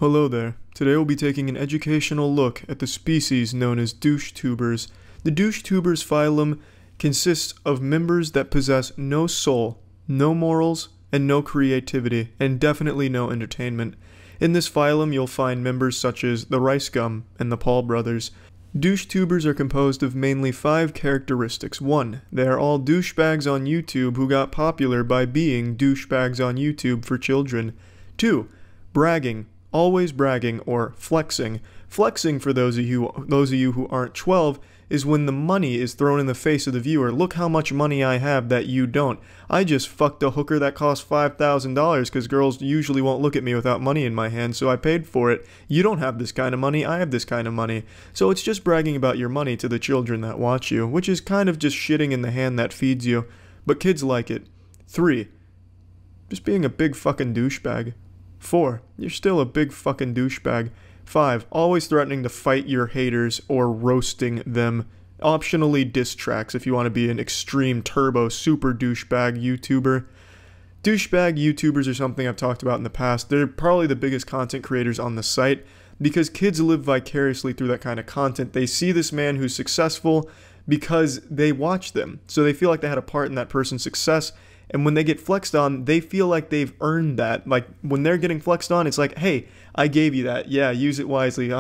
Hello there. Today we'll be taking an educational look at the species known as DoucheTubers. The DoucheTubers phylum consists of members that possess no soul, no morals, and no creativity, and definitely no entertainment. In this phylum you'll find members such as the Rice Gum and the Paul brothers. DoucheTubers are composed of mainly 5 characteristics. 1. They are all douchebags on YouTube who got popular by being douchebags on YouTube for children. 2. Bragging. Always bragging, or flexing. Flexing, for those of you who aren't 12, is when the money is thrown in the face of the viewer. Look how much money I have that you don't. I just fucked a hooker that cost $5,000 because girls usually won't look at me without money in my hand, so I paid for it. You don't have this kind of money, I have this kind of money. So it's just bragging about your money to the children that watch you, which is kind of just shitting in the hand that feeds you. But kids like it. 3. Just being a big fucking douchebag. 4. You're still a big fucking douchebag. 5. Always threatening to fight your haters or roasting them. Optionally diss tracks if you want to be an extreme turbo super douchebag YouTuber. Douchebag YouTubers are something I've talked about in the past. They're probably the biggest content creators on the site because kids live vicariously through that kind of content. They see this man who's successful because they watch them. So they feel like they had a part in that person's success. And when they get flexed on, they feel like they've earned that. Like, when they're getting flexed on, it's like, hey, I gave you that. Yeah, use it wisely.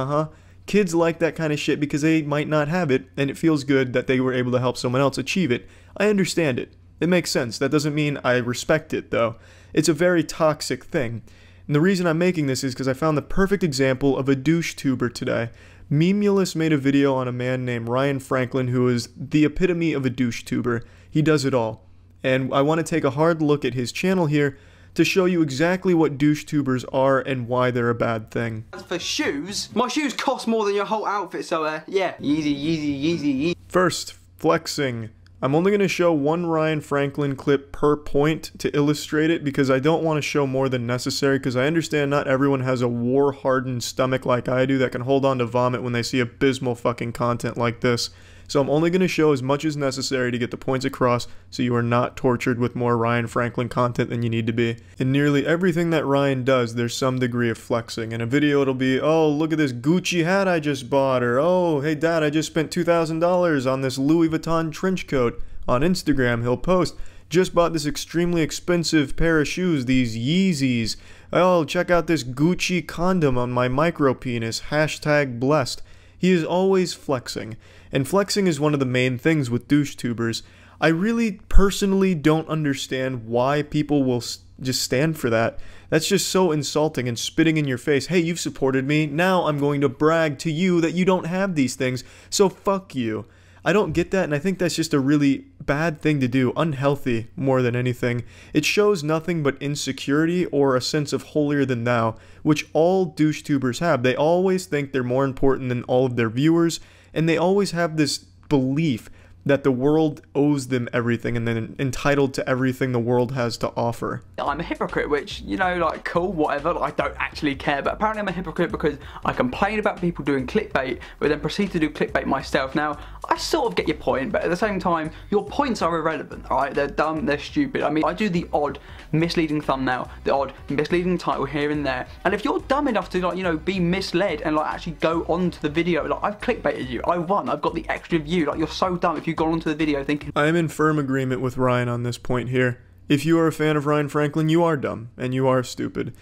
Kids like that kind of shit because they might not have it, and it feels good that they were able to help someone else achieve it. I understand it. It makes sense. That doesn't mean I respect it, though. It's a very toxic thing. And the reason I'm making this is because I found the perfect example of a douche-tuber today. Memulous made a video on a man named Ryan Franklin who is the epitome of a douche-tuber. He does it all. And I want to take a hard look at his channel here to show you exactly what douche-tubers are and why they're a bad thing. As for shoes, my shoes cost more than your whole outfit, so yeah, easy. First, flexing. I'm only going to show one Ryan Franklin clip per point to illustrate it because I don't want to show more than necessary because I understand not everyone has a war-hardened stomach like I do that can hold on to vomit when they see abysmal fucking content like this. So I'm only going to show as much as necessary to get the points across so you are not tortured with more Ryan Franklin content than you need to be. In nearly everything that Ryan does, there's some degree of flexing. In a video it'll be, oh, look at this Gucci hat I just bought, or oh, hey dad, I just spent $2,000 on this Louis Vuitton trench coat. On Instagram he'll post, just bought this extremely expensive pair of shoes, these Yeezys. Oh, check out this Gucci condom on my micro penis, #blessed. He is always flexing, and flexing is one of the main things with douche-tubers. I really personally don't understand why people will just stand for that. That's just so insulting and spitting in your face. Hey, you've supported me, now I'm going to brag to you that you don't have these things, so fuck you. I don't get that, and I think that's just a really bad thing to do, unhealthy more than anything. It shows nothing but insecurity or a sense of holier than thou, which all douche-tubers have. They always think they're more important than all of their viewers, and they always have this belief that the world owes them everything and then entitled to everything the world has to offer. I'm a hypocrite, which, you know, like, cool, whatever, like, I don't actually care, but apparently I'm a hypocrite because I complain about people doing clickbait, but then proceed to do clickbait myself. Now, I sort of get your point, but at the same time, your points are irrelevant, alright? They're dumb, they're stupid. I mean, I do the odd misleading thumbnail, the odd misleading title here and there, and if you're dumb enough to, like, you know, be misled and, like, actually go on to the video, like, I've clickbaited you, I won, I've got the extra view, like, you're so dumb if you've gone onto the video thinking... I am in firm agreement with Ryan on this point here. If you are a fan of Ryan Franklin, you are dumb, and you are stupid.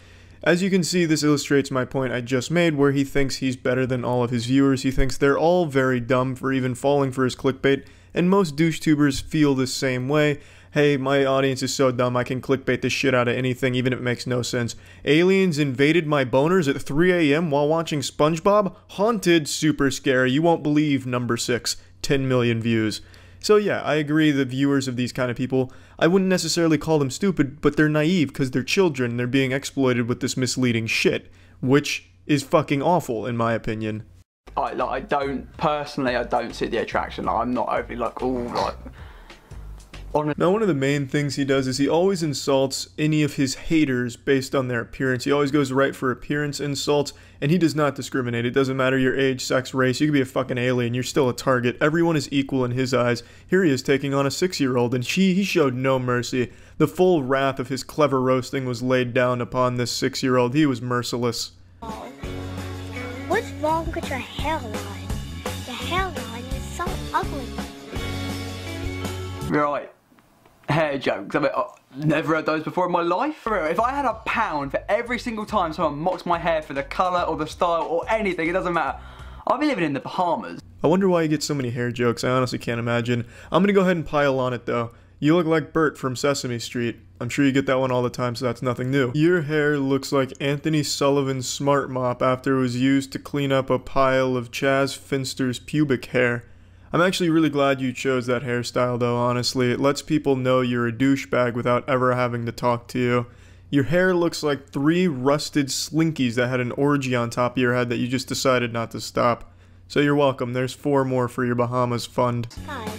As you can see, this illustrates my point I just made, where he thinks he's better than all of his viewers. He thinks they're all very dumb for even falling for his clickbait, and most douche-tubers feel the same way. Hey, my audience is so dumb I can clickbait the shit out of anything even if it makes no sense. Aliens invaded my boners at 3 AM while watching SpongeBob? Haunted, super scary, you won't believe number 6, 10 million views. So yeah, I agree the viewers of these kind of people, I wouldn't necessarily call them stupid, but they're naive because they're children and they're being exploited with this misleading shit, which is fucking awful in my opinion. I don't see the attraction. Like, I'm not overly like, oh, like... Now, one of the main things he does is he always insults any of his haters based on their appearance. He always goes right for appearance insults, and he does not discriminate. It doesn't matter your age, sex, race. You could be a fucking alien. You're still a target. Everyone is equal in his eyes. Here he is taking on a 6-year-old, and he showed no mercy. The full wrath of his clever roasting was laid down upon this 6-year-old. He was merciless. Oh, What's wrong with your hairline? Your hairline is so ugly. Right. Hair jokes. I mean, I've never heard those before in my life. For real, if I had £1 for every single time someone mocks my hair for the colour or the style or anything, it doesn't matter, I'll be living in the Bahamas. I wonder why you get so many hair jokes. I honestly can't imagine. I'm gonna go ahead and pile on it though. You look like Bert from Sesame Street. I'm sure you get that one all the time, so that's nothing new. Your hair looks like Anthony Sullivan's Smart Mop after it was used to clean up a pile of Chaz Finster's pubic hair. I'm actually really glad you chose that hairstyle though, honestly. It lets people know you're a douchebag without ever having to talk to you. Your hair looks like 3 rusted slinkies that had an orgy on top of your head that you just decided not to stop. So you're welcome. There's 4 more for your Bahamas fund. Guys,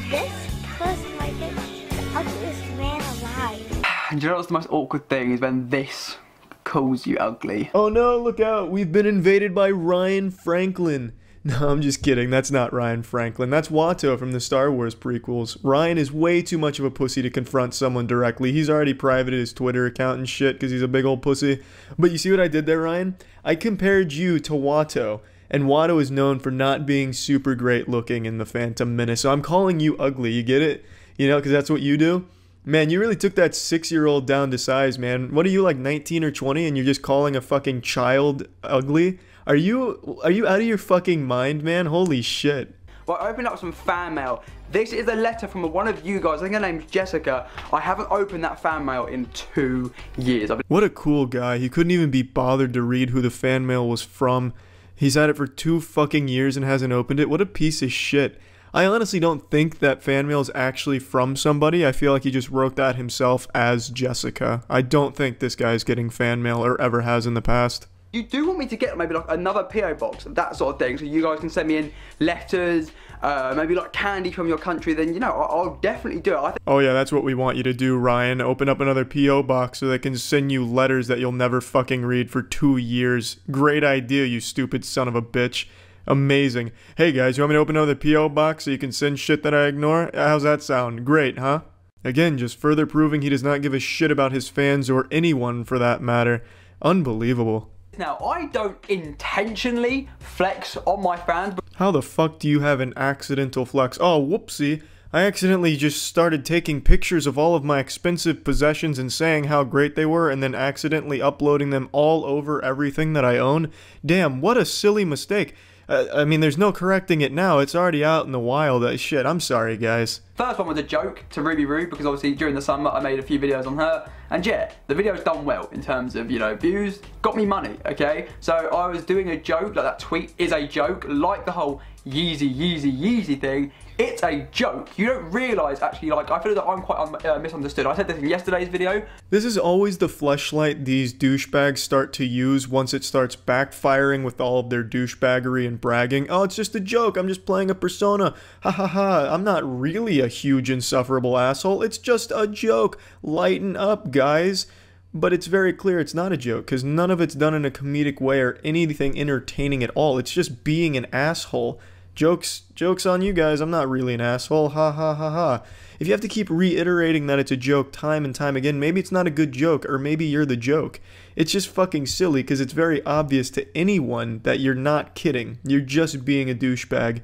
this person right there is the ugliest man alive. And do you know what's the most awkward thing is when this calls you ugly. Oh no, look out. We've been invaded by Ryan Franklin. No, I'm just kidding. That's not Ryan Franklin. That's Watto from the Star Wars prequels. Ryan is way too much of a pussy to confront someone directly. He's already privated his Twitter account and shit because he's a big old pussy. But you see what I did there, Ryan? I compared you to Watto. And Watto is known for not being super great looking in The Phantom Menace. So I'm calling you ugly. You get it? You know, because that's what you do. Man, you really took that 6-year-old down to size, man. What are you, like 19 or 20 and you're just calling a fucking child ugly? Are you out of your fucking mind, man? Holy shit. Well, I opened up some fan mail. This is a letter from one of you guys. I think her name's Jessica. I haven't opened that fan mail in 2 years. What a cool guy. He couldn't even be bothered to read who the fan mail was from. He's had it for 2 fucking years and hasn't opened it. What a piece of shit. I honestly don't think that fan mail is actually from somebody. I feel like he just wrote that himself as Jessica. I don't think this guy's getting fan mail or ever has in the past. You do want me to get maybe like another PO box, that sort of thing, so you guys can send me in letters, maybe like candy from your country, then, you know, I'll definitely do it. Oh yeah, that's what we want you to do, Ryan. Open up another PO box so they can send you letters that you'll never fucking read for 2 years. Great idea, you stupid son of a bitch. Amazing. Hey guys, you want me to open another PO box so you can send shit that I ignore? How's that sound? Great, huh? Again, just further proving he does not give a shit about his fans or anyone for that matter. Unbelievable. Now, I don't intentionally flex on my fans. How the fuck do you have an accidental flex? Oh, whoopsie. I accidentally just started taking pictures of all of my expensive possessions and saying how great they were and then accidentally uploading them all over everything that I own. Damn, what a silly mistake. I mean, there's no correcting it now. It's already out in the wild. Shit, I'm sorry, guys. First one was a joke to Ruby Roo because obviously during the summer I made a few videos on her. And yeah, the video's done well in terms of, you know, views. Got me money, okay? So I was doing a joke, like that tweet is a joke, like the whole Yeezy thing. It's a joke. You don't realise, actually, like, I feel that I'm quite misunderstood. I said this in yesterday's video. This is always the fleshlight these douchebags start to use once it starts backfiring with all of their douchebaggery and bragging. Oh, it's just a joke. I'm just playing a persona. Ha ha ha. I'm not really a huge insufferable asshole. It's just a joke. Lighten up, guys. But it's very clear it's not a joke, because none of it's done in a comedic way or anything entertaining at all. It's just being an asshole. Jokes on you guys, I'm not really an asshole, ha ha ha ha. If you have to keep reiterating that it's a joke time and time again, maybe it's not a good joke, or maybe you're the joke. It's just fucking silly, because it's very obvious to anyone that you're not kidding. You're just being a douchebag.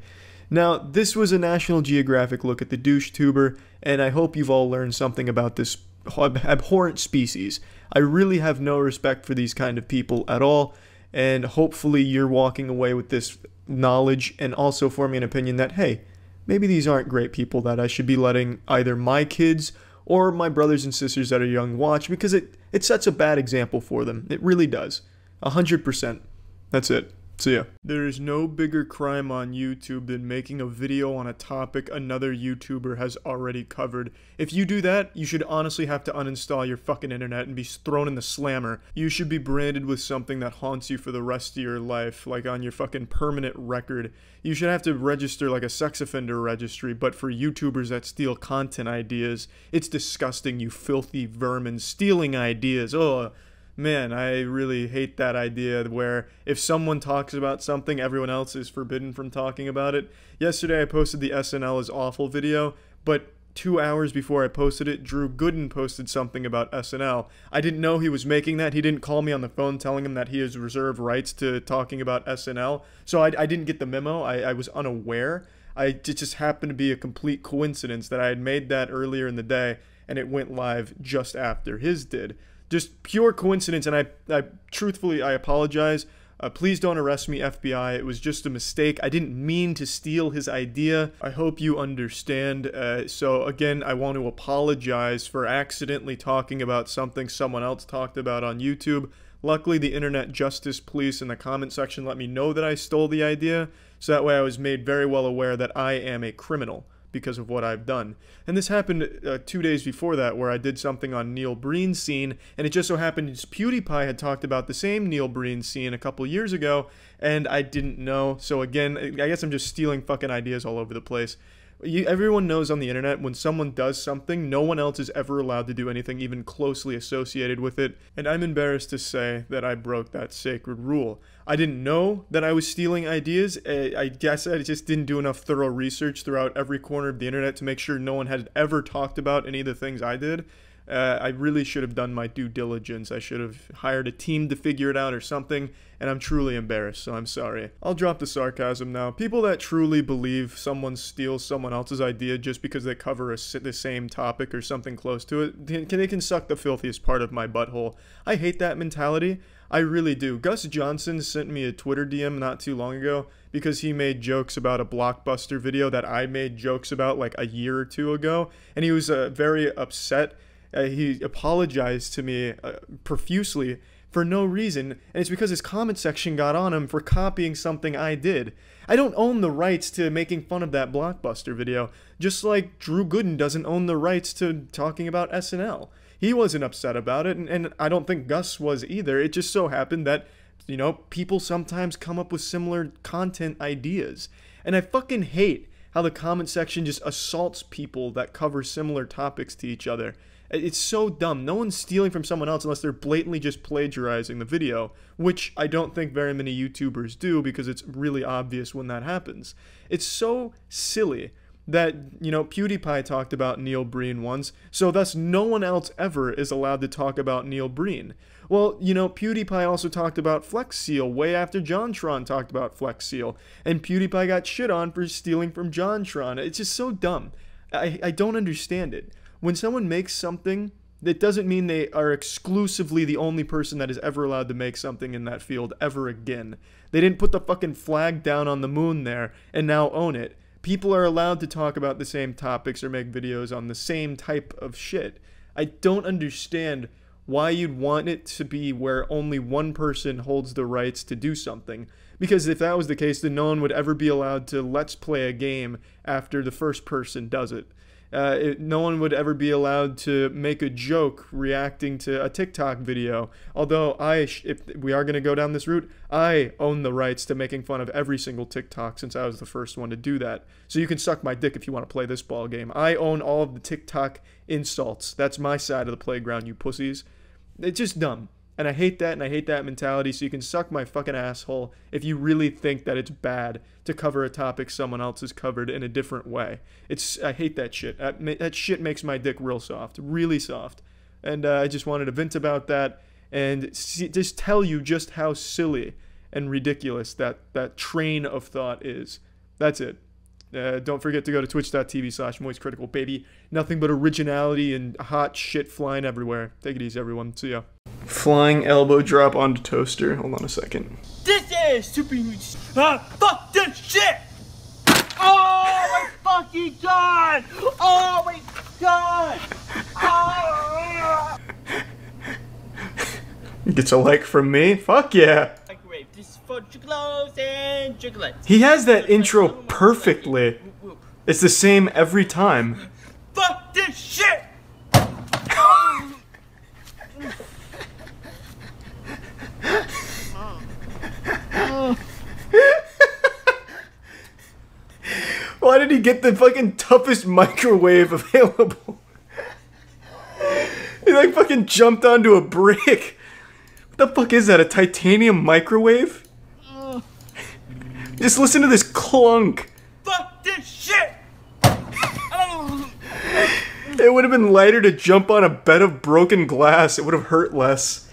Now, this was a National Geographic look at the DoucheTuber, and I hope you've all learned something about this abhorrent species. I really have no respect for these kind of people at all, and hopefully you're walking away with this knowledge and also forming an opinion that, hey, maybe these aren't great people that I should be letting either my kids or my brothers and sisters that are young watch, because it sets a bad example for them. It really does. 100%. That's it. See ya. There is no bigger crime on YouTube than making a video on a topic another YouTuber has already covered. If you do that, you should honestly have to uninstall your fucking internet and be thrown in the slammer. You should be branded with something that haunts you for the rest of your life, like on your fucking permanent record. You should have to register like a sex offender registry, but for YouTubers that steal content ideas. It's disgusting, you filthy vermin, stealing ideas. Oh, man, I really hate that idea where if someone talks about something, everyone else is forbidden from talking about it. Yesterday I posted the SNL is awful video, but 2 hours before I posted it, Drew Gooden posted something about SNL. I didn't know he was making that. He didn't call me on the phone telling him that he has reserved rights to talking about SNL. So I didn't get the memo. I was unaware. It just happened to be a complete coincidence that I had made that earlier in the day, and it went live just after his did. Just pure coincidence, and I truthfully, I apologize. Please don't arrest me, FBI. It was just a mistake. I didn't mean to steal his idea. I hope you understand. So again, I want to apologize for accidentally talking about something someone else talked about on YouTube. Luckily, the Internet Justice Police in the comment section let me know that I stole the idea, so that way I was made very well aware that I am a criminal because of what I've done. And this happened 2 days before that, where I did something on Neil Breen's scene, and it just so happened PewDiePie had talked about the same Neil Breen scene a couple years ago, and I didn't know. So again, I guess I'm just stealing fucking ideas all over the place. Everyone knows on the internet, when someone does something, no one else is ever allowed to do anything even closely associated with it, and I'm embarrassed to say that I broke that sacred rule. I didn't know that I was stealing ideas. I guess I just didn't do enough thorough research throughout every corner of the internet to make sure no one had ever talked about any of the things I did. I really should have done my due diligence. I should have hired a team to figure it out or something, and I'm truly embarrassed, so I'm sorry. I'll drop the sarcasm now. People that truly believe someone steals someone else's idea just because they cover the same topic or something close to it, they can suck the filthiest part of my butthole. I hate that mentality. I really do. Gus Johnson sent me a Twitter DM not too long ago because he made jokes about a Blockbuster video that I made jokes about like a year or two ago, and he was very upset. He apologized to me profusely for no reason, and it's because his comment section got on him for copying something I did. I don't own the rights to making fun of that Blockbuster video, just like Drew Gooden doesn't own the rights to talking about SNL. He wasn't upset about it, and I don't think Gus was either. It just so happened that, you know, people sometimes come up with similar content ideas, and I fucking hate how the comment section just assaults people that cover similar topics to each other. It's so dumb. No one's stealing from someone else unless they're blatantly just plagiarizing the video, which I don't think very many YouTubers do because it's really obvious when that happens. It's so silly that, you know, PewDiePie talked about Neil Breen once, so thus no one else ever is allowed to talk about Neil Breen. Well, you know, PewDiePie also talked about Flex Seal way after JonTron talked about Flex Seal, and PewDiePie got shit on for stealing from JonTron. It's just so dumb. I don't understand it. When someone makes something, that doesn't mean they are exclusively the only person that is ever allowed to make something in that field ever again. They didn't put the fucking flag down on the moon there and now own it. People are allowed to talk about the same topics or make videos on the same type of shit. I don't understand why you'd want it to be where only one person holds the rights to do something. Because if that was the case, then no one would ever be allowed to let's play a game after the first person does it. No one would ever be allowed to make a joke reacting to a TikTok video. Although if we are going to go down this route, I own the rights to making fun of every single TikTok since I was the first one to do that. So you can suck my dick if you want to play this ball game. I own all of the TikTok insults. That's my side of the playground, you pussies. It's just dumb. And I hate that, and I hate that mentality, so you can suck my fucking asshole if you really think that it's bad to cover a topic someone else has covered in a different way. I hate that shit. That shit makes my dick real soft, really soft. And I just wanted to vent about that and just tell you just how silly and ridiculous that train of thought is. That's it. Don't forget to go to twitch.tv/moistcritical, baby. Nothing but originality and hot shit flying everywhere. Take it easy, everyone. See ya. Flying elbow drop onto toaster. Hold on a second. This is super huge. Fuck this shit! Oh my fucking god! Oh my god! Oh! Gets a like from me? Fuck yeah! This is for chocolates and chocolates. He has that intro perfectly. It's the same every time. Fuck this shit! Why did he get the fucking toughest microwave available? He like fucking jumped onto a brick. What the fuck is that, a titanium microwave? Just listen to this clunk. Fuck this shit! It would have been lighter to jump on a bed of broken glass. It would have hurt less.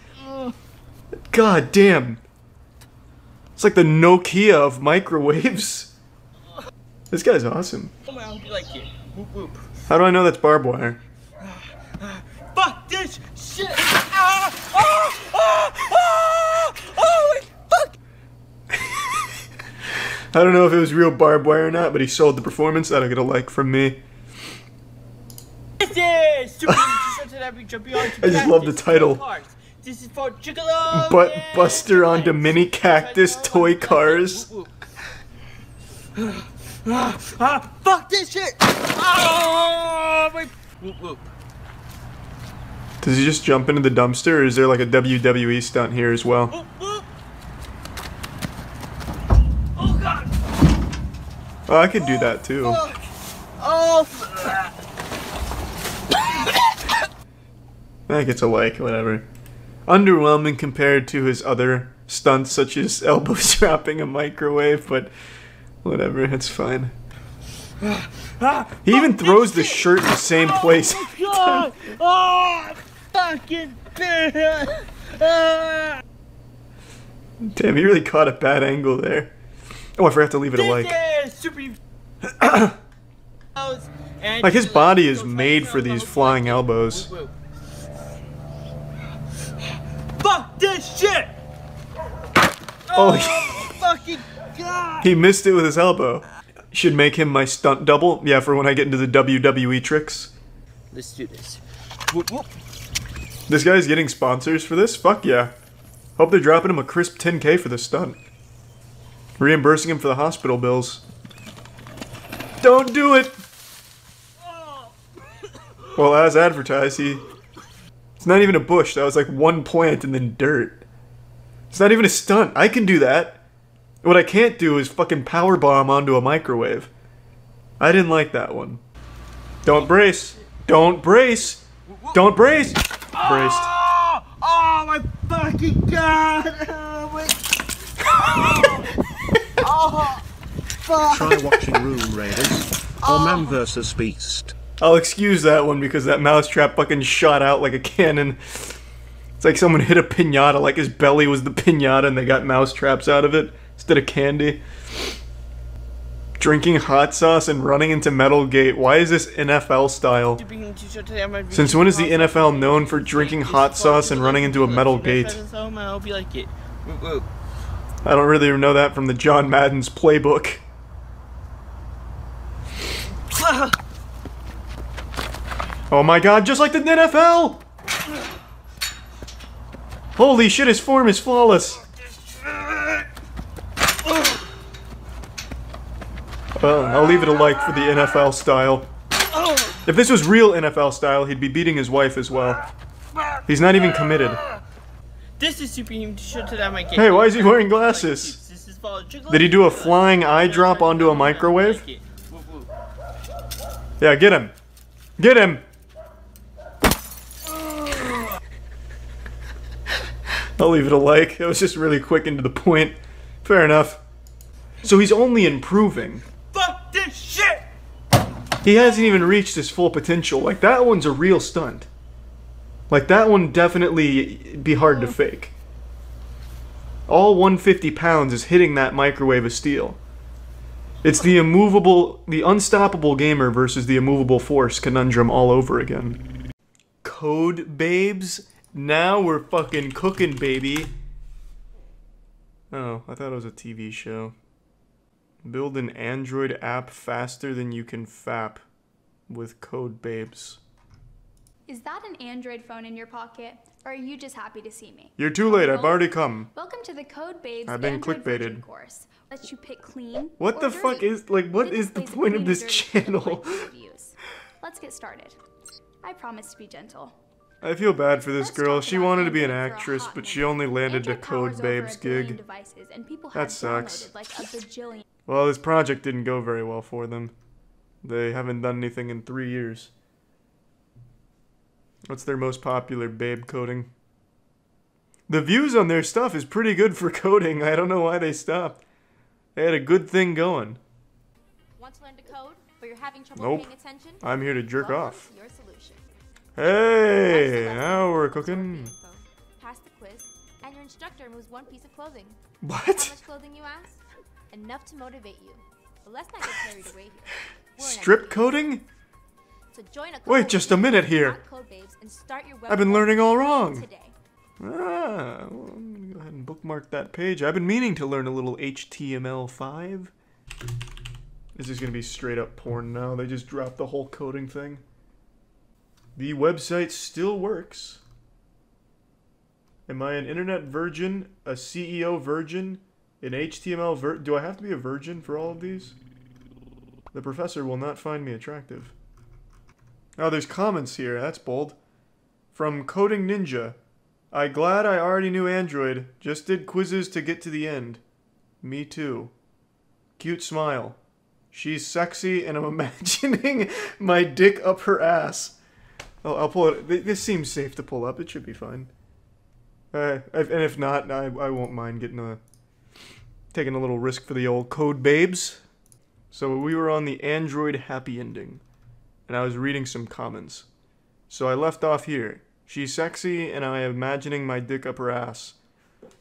God damn. It's like the Nokia of microwaves. This guy's awesome. I'll be like it. Whoop whoop. How do I know that's barbed wire? Fuck this shit! Ah! Ah! Ah! Ah! Oh, fuck! I don't know if it was real barbed wire or not, but he sold the performance. That'll get a like from me. This is Super Ninja that we jump beyond I just love the title. This is for Gigolo. Butt Buster onto mini cactus toy cars. Fuck this shit! Oh, my whoop whoop. Does he just jump into the dumpster, or is there like a WWE stunt here as well? Whoop, whoop. Oh god! Oh, I could do that too. Oh! That gets a like, whatever. Underwhelming compared to his other stunts, such as elbow strapping a microwave, but whatever, it's fine. He even throws the shirt in the same place. Oh my god! Oh, fucking Damn, he really caught a bad angle there. Oh, I forgot to leave it a like. Like, his body is made for these flying elbows. Fuck this shit! Oh, Fucking god! he missed it with his elbow. Should make him my stunt double. Yeah, for when I get into the WWE tricks. Let's do this. Whoop, whoop. This guy's getting sponsors for this? Fuck yeah. Hope they're dropping him a crisp 10K for this stunt. Reimbursing him for the hospital bills. Don't do it! Well, as advertised, it's not even a bush. That was like one plant and then dirt. It's not even a stunt. I can do that. What I can't do is fucking powerbomb onto a microwave. I didn't like that one. Don't brace. Don't brace. Don't brace. Braced. Oh my fucking god! Oh my... Oh, fuck! Try watching Room Raiders or Man vs. Beast. I'll excuse that one because that mousetrap fucking shot out like a cannon. It's like someone hit a piñata, like his belly was the piñata and they got mousetraps out of it instead of candy. Drinking hot sauce and running into metal gate. Why is this NFL style? Since when is the NFL known for drinking hot sauce and running into a metal gate? I'll be like it. Whoop, whoop. I don't really know that from the John Madden's playbook. Oh my god, just like the NFL! Holy shit, his form is flawless. Well, I'll leave it a like for the NFL style. If this was real NFL style, he'd be beating his wife as well. He's not even committed. This is Super Ninja that I might get. Hey, why is he wearing glasses? Did he do a flying eye drop onto a microwave? Yeah, get him. Get him! I'll leave it a like. It was just really quick and to the point. Fair enough. So he's only improving. Fuck this shit! He hasn't even reached his full potential. Like, that one's a real stunt. Like, that one definitely be hard to fake. All 150 pounds is hitting that microwave of steel. It's the unstoppable gamer versus the immovable force conundrum all over again. Code babes? Now we're fucking cooking, baby. Oh, I thought it was a TV show. Build an Android app faster than you can fap with Code Babes. Is that an Android phone in your pocket, or are you just happy to see me? You're too late, I've already come. Welcome to the Code Babes I've been Android Virgin clickbaited. course. Lets you pick clean What or the dirty. fuck is, like, what is the This point of clean this or dirty for the channel? point of views. Let's get started. I promise to be gentle. I feel bad for this Let's girl. talk She about wanted to be an Android for a actress, hot but she minute. only landed a Android Code powers Babes over 1 billion gig. devices, and people That have sucks. downloaded like a bajillion. Well, this project didn't go very well for them. They haven't done anything in 3 years. What's their most popular babe coding? The views on their stuff is pretty good for coding. I don't know why they stopped. They had a good thing going. Want to learn to code, but you're having trouble Nope. paying attention? I'm here to jerk Welcome off. to your solution. Hey, now we're cooking. Pass the quiz, and your instructor removes one piece of clothing. What? How much clothing, you ask? Enough to motivate you. But let's not get carried away here. We're in Strip education. coding? So join a Wait just a minute here. Code Babes and start your I've been learning all website wrong. today. Ah, well, I'm gonna go ahead and bookmark that page. I've been meaning to learn a little HTML5. This is gonna be straight up porn now. They just dropped the whole coding thing. The website still works. Am I an internet virgin? A CEO virgin? An HTML do I have to be a virgin for all of these? The professor will not find me attractive. Oh, there's comments here. That's bold. From Coding Ninja. Glad I already knew Android. Just did quizzes to get to the end. Me too. Cute smile. She's sexy and I'm imagining my dick up her ass. I'll pull it. This seems safe to pull up. It should be fine. And if not, I won't mind taking a little risk for the old code babes. So we were on the Android happy ending. And I was reading some comments. So I left off here. She's sexy and I am imagining my dick up her ass.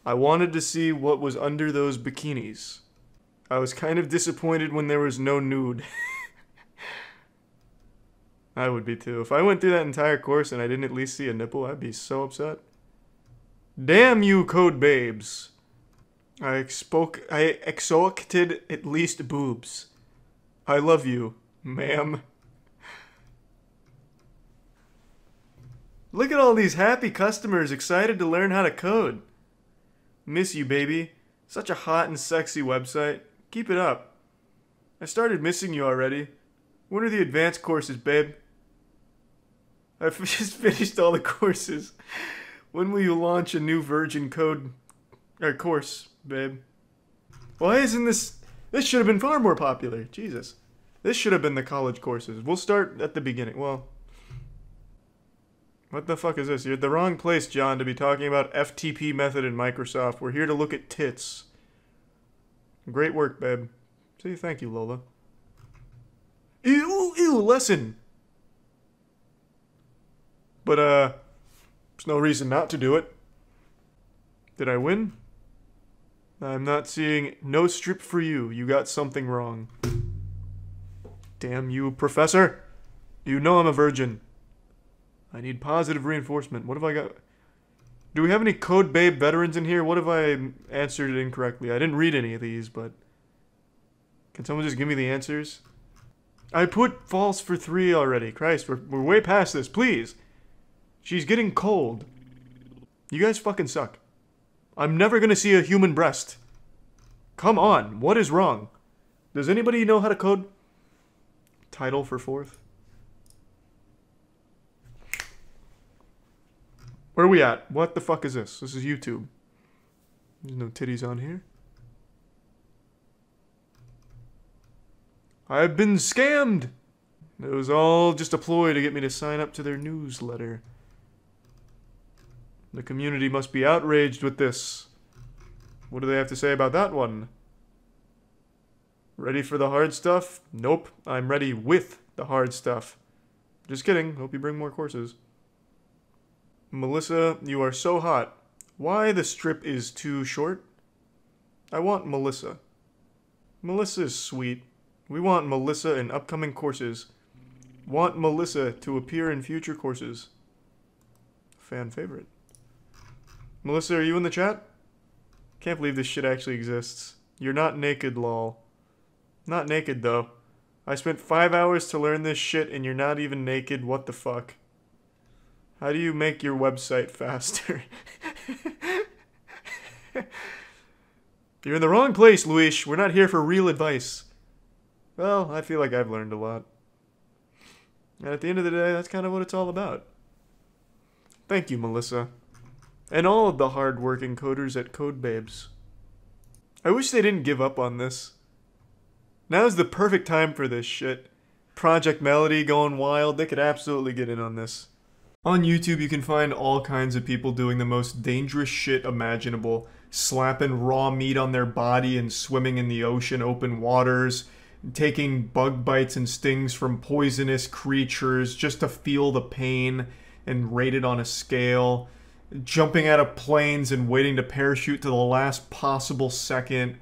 I wanted to see what was under those bikinis. I was kind of disappointed when there was no nude. I would be too. If I went through that entire course and I didn't at least see a nipple, I'd be so upset. Damn you, code babes. I exocated at least boobs. I love you, ma'am. Look at all these happy customers excited to learn how to code. Miss you, baby. Such a hot and sexy website. Keep it up. I started missing you already. When are the advanced courses, babe? I've just finished all the courses. When will you launch a new virgin code course, babe? Why isn't this... This should have been far more popular. Jesus. This should have been the college courses. We'll start at the beginning. Well... What the fuck is this? You're at the wrong place, John, to be talking about FTP method in Microsoft. We're here to look at tits. Great work, babe. See, thank you, Lola. Ew, lesson! But, there's no reason not to do it. Did I win? I'm not seeing no strip for you. You got something wrong. Damn you, professor! You know I'm a virgin. I need positive reinforcement. What have I got? Do we have any Code Babe veterans in here? What if I answered it incorrectly? I didn't read any of these, but... Can someone just give me the answers? I put false for 3 already. Christ, we're way past this. Please. She's getting cold. You guys fucking suck. I'm never gonna see a human breast. Come on. What is wrong? Does anybody know how to code? Title for 4th. Where are we at? What the fuck is this? This is YouTube. There's no titties on here. I've been scammed! It was all just a ploy to get me to sign up to their newsletter. The community must be outraged with this. What do they have to say about that one? Ready for the hard stuff? Nope, I'm ready with the hard stuff. Just kidding, hope you bring more courses. Melissa, you are so hot. Why the strip is too short? I want Melissa. Melissa is sweet. We want Melissa in upcoming courses. Want Melissa to appear in future courses. Fan favorite. Melissa, are you in the chat? Can't believe this shit actually exists. You're not naked, lol. Not naked, though. I spent 5 hours to learn this shit and you're not even naked. What the fuck? How do you make your website faster? You're in the wrong place, Luis. We're not here for real advice. Well, I feel like I've learned a lot. And at the end of the day, that's kind of what it's all about. Thank you, Melissa. And all of the hard-working coders at Code Babes. I wish they didn't give up on this. Now's the perfect time for this shit. Project Melody going wild. They could absolutely get in on this. On YouTube, you can find all kinds of people doing the most dangerous shit imaginable. Slapping raw meat on their body and swimming in the ocean open waters. Taking bug bites and stings from poisonous creatures just to feel the pain. and rated on a scale, jumping out of planes and waiting to parachute to the last possible second,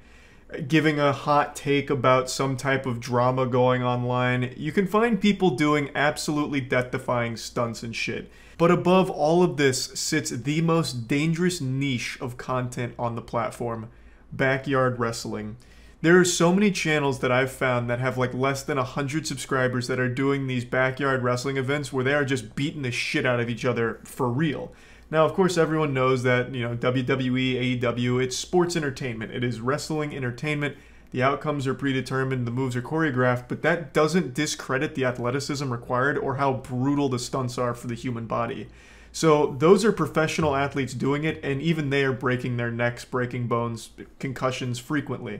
giving a hot take about some type of drama going online. You can find people doing absolutely death-defying stunts and shit. But above all of this sits the most dangerous niche of content on the platform: backyard wrestling. There are so many channels that I've found that have like less than 100 subscribers that are doing these backyard wrestling events where they are just beating the shit out of each other for real. Now, of course, everyone knows that, you know, WWE, AEW, it's sports entertainment. It is wrestling entertainment. The outcomes are predetermined, the moves are choreographed, but that doesn't discredit the athleticism required or how brutal the stunts are for the human body. So those are professional athletes doing it, and even they are breaking their necks, breaking bones, concussions frequently.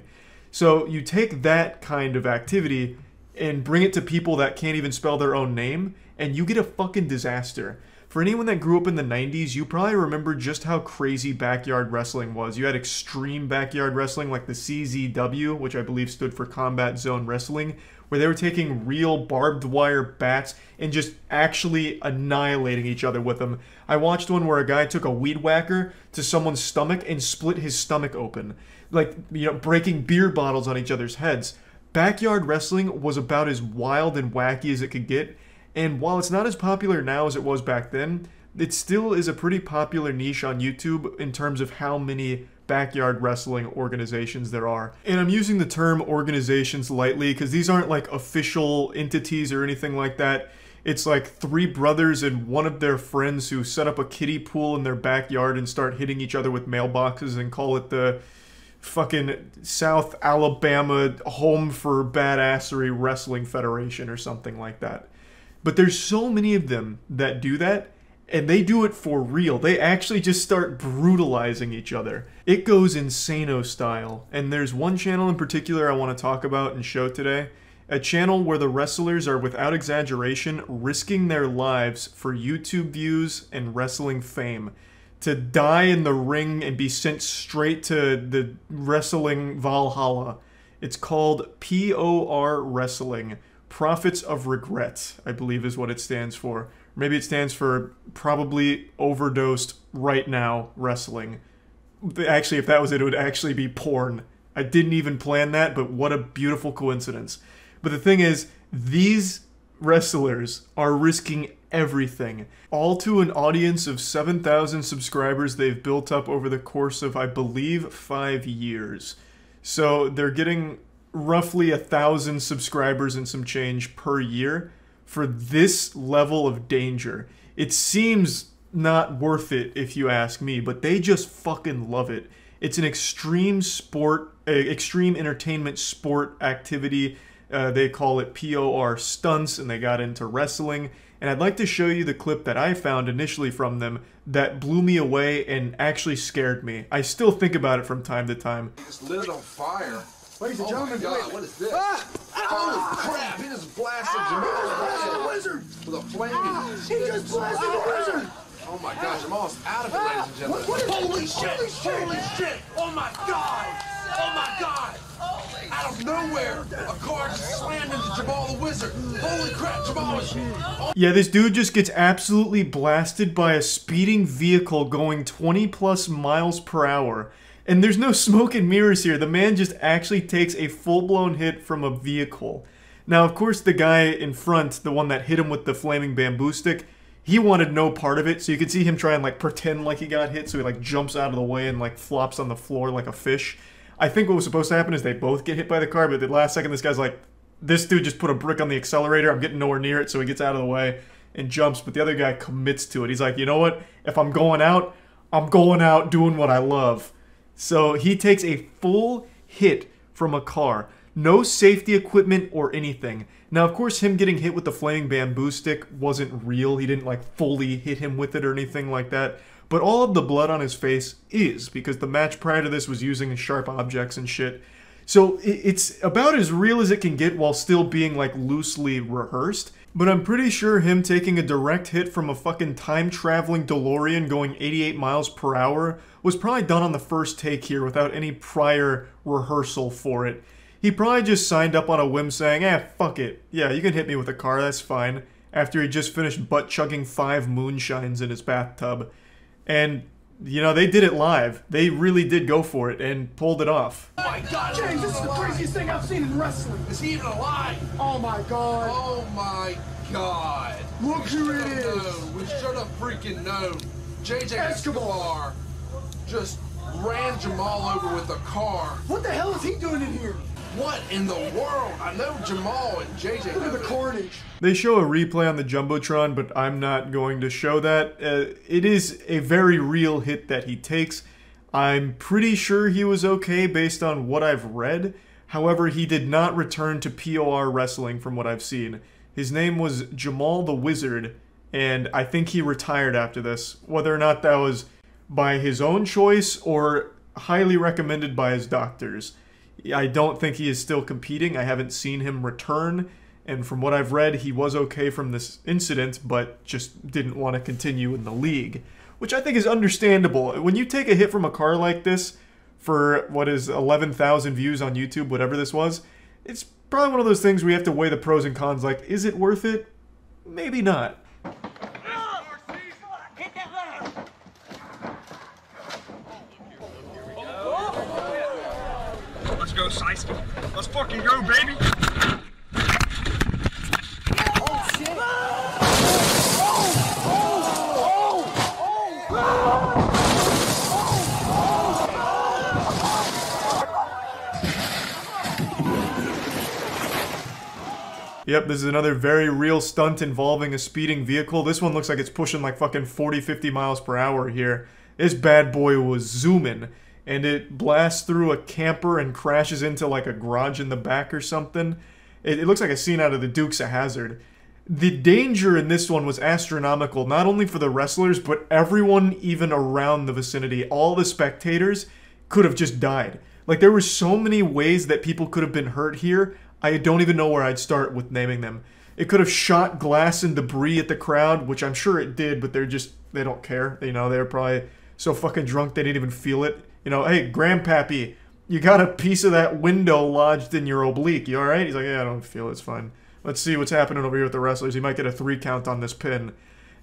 So you take that kind of activity and bring it to people that can't even spell their own name, and you get a fucking disaster. For anyone that grew up in the 90s, you probably remember just how crazy backyard wrestling was. You had extreme backyard wrestling like the CZW, which I believe stood for Combat Zone Wrestling, where they were taking real barbed wire bats and just actually annihilating each other with them. I watched one where a guy took a weed whacker to someone's stomach and split his stomach open. Like, you know, breaking beer bottles on each other's heads. Backyard wrestling was about as wild and wacky as it could get. And while it's not as popular now as it was back then, it still is a pretty popular niche on YouTube in terms of how many backyard wrestling organizations there are. And I'm using the term organizations lightly because these aren't like official entities or anything like that. It's like three brothers and one of their friends who set up a kiddie pool in their backyard and start hitting each other with mailboxes and call it the fucking South Alabama Home for Badassery Wrestling Federation or something like that. But there's so many of them that do that, and they do it for real. They actually just start brutalizing each other. It goes insano style, and there's one channel in particular I want to talk about and show today. A channel where the wrestlers are, without exaggeration, risking their lives for YouTube views and wrestling fame. To die in the ring and be sent straight to the wrestling Valhalla. It's called POR Wrestling. Profits of Regret, I believe is what it stands for. Maybe it stands for probably overdosed right now wrestling. Actually, if that was it, it would actually be porn. I didn't even plan that, but what a beautiful coincidence. But the thing is, these wrestlers are risking everything. All to an audience of 7,000 subscribers they've built up over the course of, I believe, 5 years. So they're getting roughly 1,000 subscribers and some change per year for this level of danger. It seems not worth it if you ask me, but they just fucking love it. It's an extreme sport, extreme entertainment sport activity. They call it POR stunts, and they got into wrestling. And I'd like to show you the clip that I found initially from them that blew me away and actually scared me. I still think about it from time to time. He just lit it on fire. Ladies and gentlemen, God, what is this? Holy crap, he just blasted Jamal wizard with a flame. He just blasted the wizard! Oh my gosh, Jamal's out of it, ladies and gentlemen. Holy shit! Holy shit! Oh my god! Oh my god! Out of nowhere, a car just slammed into Jamal the Wizard. Holy crap, Jamal is... Yeah, this dude just gets absolutely blasted by a speeding vehicle going 20 plus miles per hour. And there's no smoke and mirrors here. The man just actually takes a full-blown hit from a vehicle. Now, of course, the guy in front, the one that hit him with the flaming bamboo stick, he wanted no part of it. So you can see him try and like pretend like he got hit. So he like jumps out of the way and like flops on the floor like a fish. I think what was supposed to happen is they both get hit by the car, but at the last second this guy's like, this dude just put a brick on the accelerator, I'm getting nowhere near it, so he gets out of the way and jumps, but the other guy commits to it. He's like, you know what, if I'm going out doing what I love. So he takes a full hit from a car. No safety equipment or anything. Now, of course, him getting hit with the flaming bamboo stick wasn't real. He didn't like fully hit him with it or anything like that. But all of the blood on his face is, because the match prior to this was using sharp objects and shit. So it's about as real as it can get while still being like loosely rehearsed. But I'm pretty sure him taking a direct hit from a fucking time-traveling DeLorean going 88 miles per hour was probably done on the first take here without any prior rehearsal for it. He probably just signed up on a whim saying, fuck it. Yeah, you can hit me with a car, that's fine. after he just finished butt-chugging 5 moonshines in his bathtub. And, you know, they did it live. They really did go for it and pulled it off. Oh my god, James, this is the craziest thing I've seen in wrestling. Is he even alive? Oh my god. Oh my god. Look who it is. We should have freaking known. JJ Escobar just ran Jamal over with a car. What the hell is he doing in here? What in the world? I know Jamal and JJ. Look at the carnage. They show a replay on the Jumbotron, but I'm not going to show that. It is a very real hit that he takes. I'm pretty sure he was okay based on what I've read. However, he did not return to POR wrestling from what I've seen. His name was Jamal the Wizard, and I think he retired after this. Whether or not that was by his own choice or highly recommended by his doctors. I don't think he is still competing. I haven't seen him return, and from what I've read, he was okay from this incident, but just didn't want to continue in the league, which I think is understandable. When you take a hit from a car like this for, what is 11,000 views on YouTube, whatever this was, it's probably one of those things where you have to weigh the pros and cons, like, is it worth it? Maybe not. Let's go, Seisky. Let's fucking go, baby. Oh, shit. Yep, this is another very real stunt involving a speeding vehicle. This one looks like it's pushing like fucking 40, 50 miles per hour here. This bad boy was zooming, and it blasts through a camper and crashes into like a garage in the back or something. It looks like a scene out of the Dukes of Hazzard. The danger in this one was astronomical, not only for the wrestlers, but everyone even around the vicinity. All the spectators could have just died. Like, there were so many ways that people could have been hurt here. I don't even know where I'd start with naming them. It could have shot glass and debris at the crowd, which I'm sure it did, but they don't care. You know, they're probably so fucking drunk they didn't even feel it. You know, hey, Grandpappy, you got a piece of that window lodged in your oblique. You alright? He's like, yeah, I don't feel it. It's fine. Let's see what's happening over here with the wrestlers. He might get a 3 count on this pin.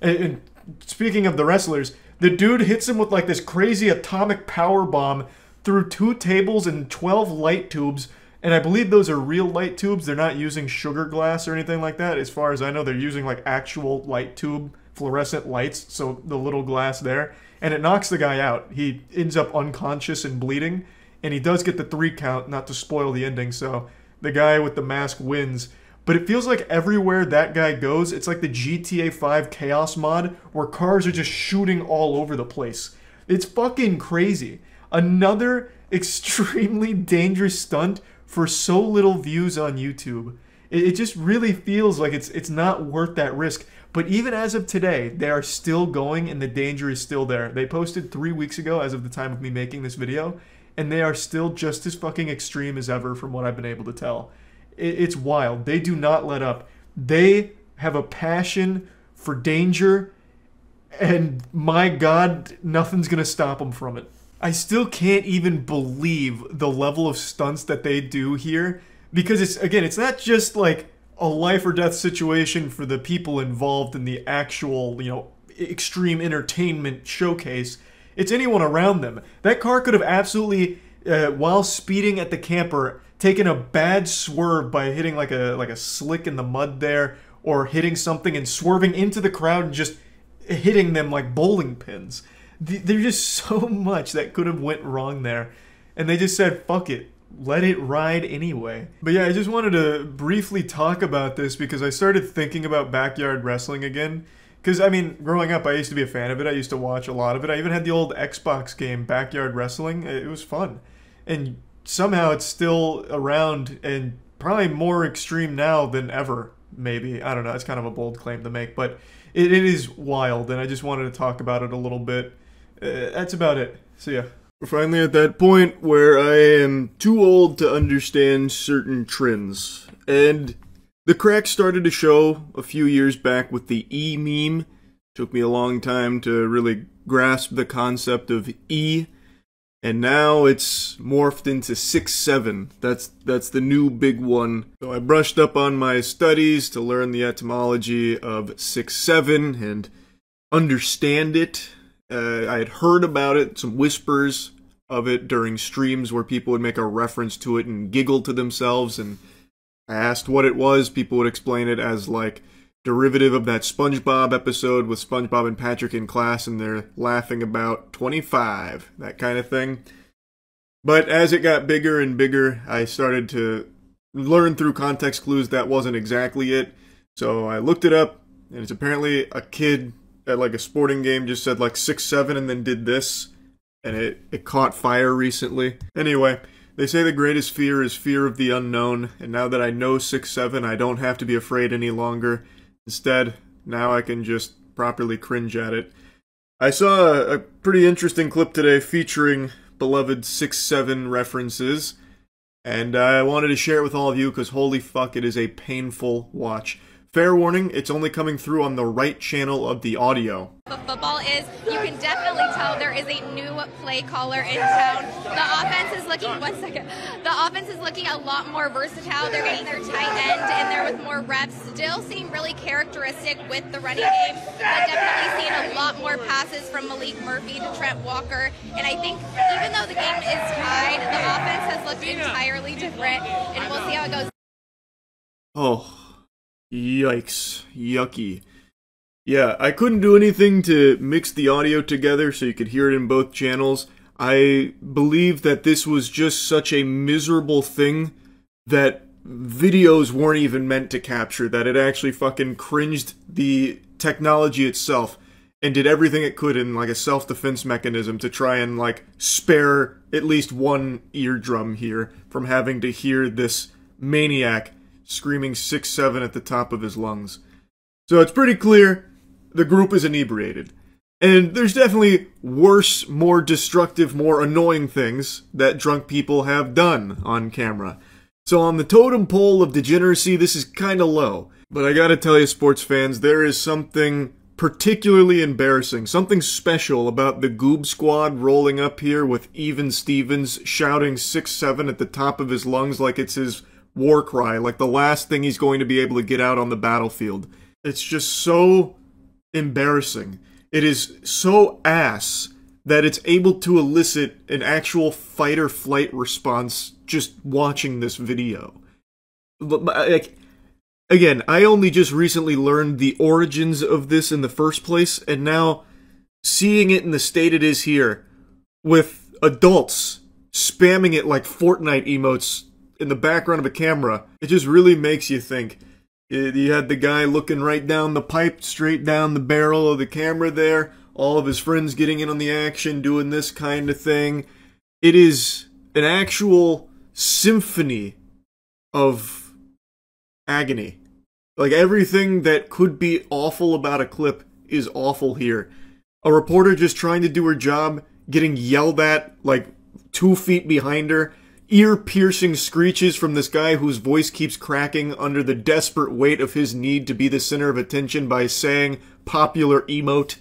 And speaking of the wrestlers, the dude hits him with like this crazy atomic power bomb through 2 tables and 12 light tubes. And I believe those are real light tubes. They're not using sugar glass or anything like that. As far as I know, they're using like actual light tube fluorescent lights. So the little glass there. And it knocks the guy out. He ends up unconscious and bleeding. And he does get the 3 count, not to spoil the ending. So the guy with the mask wins. But it feels like everywhere that guy goes, it's like the GTA 5 Chaos mod, where cars are just shooting all over the place. It's fucking crazy. Another extremely dangerous stunt for so little views on YouTube. It just really feels like it's not worth that risk. But even as of today, they are still going and the danger is still there. They posted 3 weeks ago as of the time of me making this video, and they are still just as fucking extreme as ever from what I've been able to tell. It's wild. They do not let up. They have a passion for danger, and my God, nothing's gonna stop them from it. I still can't even believe the level of stunts that they do here, because it's not just like a life or death situation for the people involved in the actual, you know, extreme entertainment showcase. It's anyone around them. That car could have absolutely, while speeding at the camper, taken a bad swerve by hitting like a slick in the mud there, or hitting something and swerving into the crowd and just hitting them like bowling pins. There's just so much that could have went wrong there, and they just said, fuck it, let it ride anyway. But yeah, I just wanted to briefly talk about this because I started thinking about backyard wrestling again. Because, I mean, growing up, I used to be a fan of it. I used to watch a lot of it. I even had the old Xbox game, Backyard Wrestling. It was fun. And somehow it's still around and probably more extreme now than ever, maybe. I don't know. It's kind of a bold claim to make, but it is wild, and I just wanted to talk about it a little bit. That's about it. See ya. We're finally at that point where I am too old to understand certain trends. And the cracks started to show a few years back with the E meme. Took me a long time to really grasp the concept of E. And now it's morphed into 6-7. That's the new big one. So I brushed up on my studies to learn the etymology of 6-7 and understand it. I had heard about it, some whispers of it during streams where people would make a reference to it and giggle to themselves, and I asked what it was. People would explain it as like derivative of that SpongeBob episode with SpongeBob and Patrick in class and they're laughing about 25, that kind of thing. But as it got bigger and bigger, I started to learn through context clues that wasn't exactly it. So I looked it up, and it's apparently a kid at like a sporting game just said like 6-7 and then did this, and it caught fire recently. Anyway, they say the greatest fear is fear of the unknown, and now that I know 6-7, I don't have to be afraid any longer. Instead, now I can just properly cringe at it. I saw a pretty interesting clip today featuring beloved 6-7 references, and I wanted to share it with all of you because holy fuck, it is a painful watch. Fair warning, it's only coming through on the right channel of the audio. Football is, you can definitely tell there is a new play caller in town. The offense is looking, the offense is looking a lot more versatile. They're getting their tight end in there with more reps. Still seem really characteristic with the running game, but definitely seeing a lot more passes from Malik Murphy to Trent Walker. And I think even though the game is tied, the offense has looked entirely different, and we'll see how it goes. Oh. Yikes. Yucky. Yeah, I couldn't do anything to mix the audio together so you could hear it in both channels. I believe that this was just such a miserable thing that videos weren't even meant to capture, that it actually fucking cringed the technology itself and did everything it could in like a self-defense mechanism to try and like spare at least one eardrum here from having to hear this maniac screaming 6-7 at the top of his lungs. So it's pretty clear the group is inebriated. And there's definitely worse, more destructive, more annoying things that drunk people have done on camera. So on the totem pole of degeneracy, this is kinda low. But I gotta tell you, sports fans, there is something particularly embarrassing, something special about the Goob Squad rolling up here with Even Stevens shouting 6-7 at the top of his lungs like it's his war cry, like the last thing he's going to be able to get out on the battlefield. It's just so embarrassing. It is so ass that it's able to elicit an actual fight or flight response just watching this video. Like, again, I only just recently learned the origins of this in the first place, and now seeing it in the state it is here, with adults spamming it like Fortnite emotes in the background of a camera, it just really makes you think. You had the guy looking right down the pipe, straight down the barrel of the camera there, all of his friends getting in on the action, doing this kind of thing. It is an actual symphony of agony. Like, everything that could be awful about a clip is awful here. A reporter just trying to do her job, getting yelled at, like, 2 feet behind her, ear-piercing screeches from this guy whose voice keeps cracking under the desperate weight of his need to be the center of attention by saying popular emote,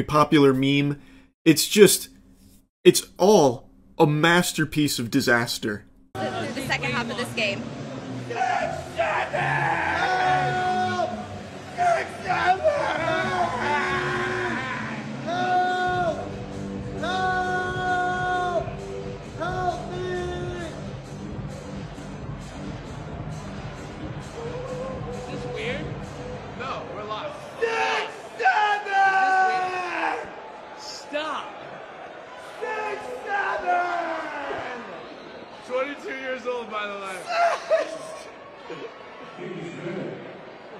popular meme. It's just, it's all a masterpiece of disaster. Through the second half of this game. Stop! 22 years old, by the way.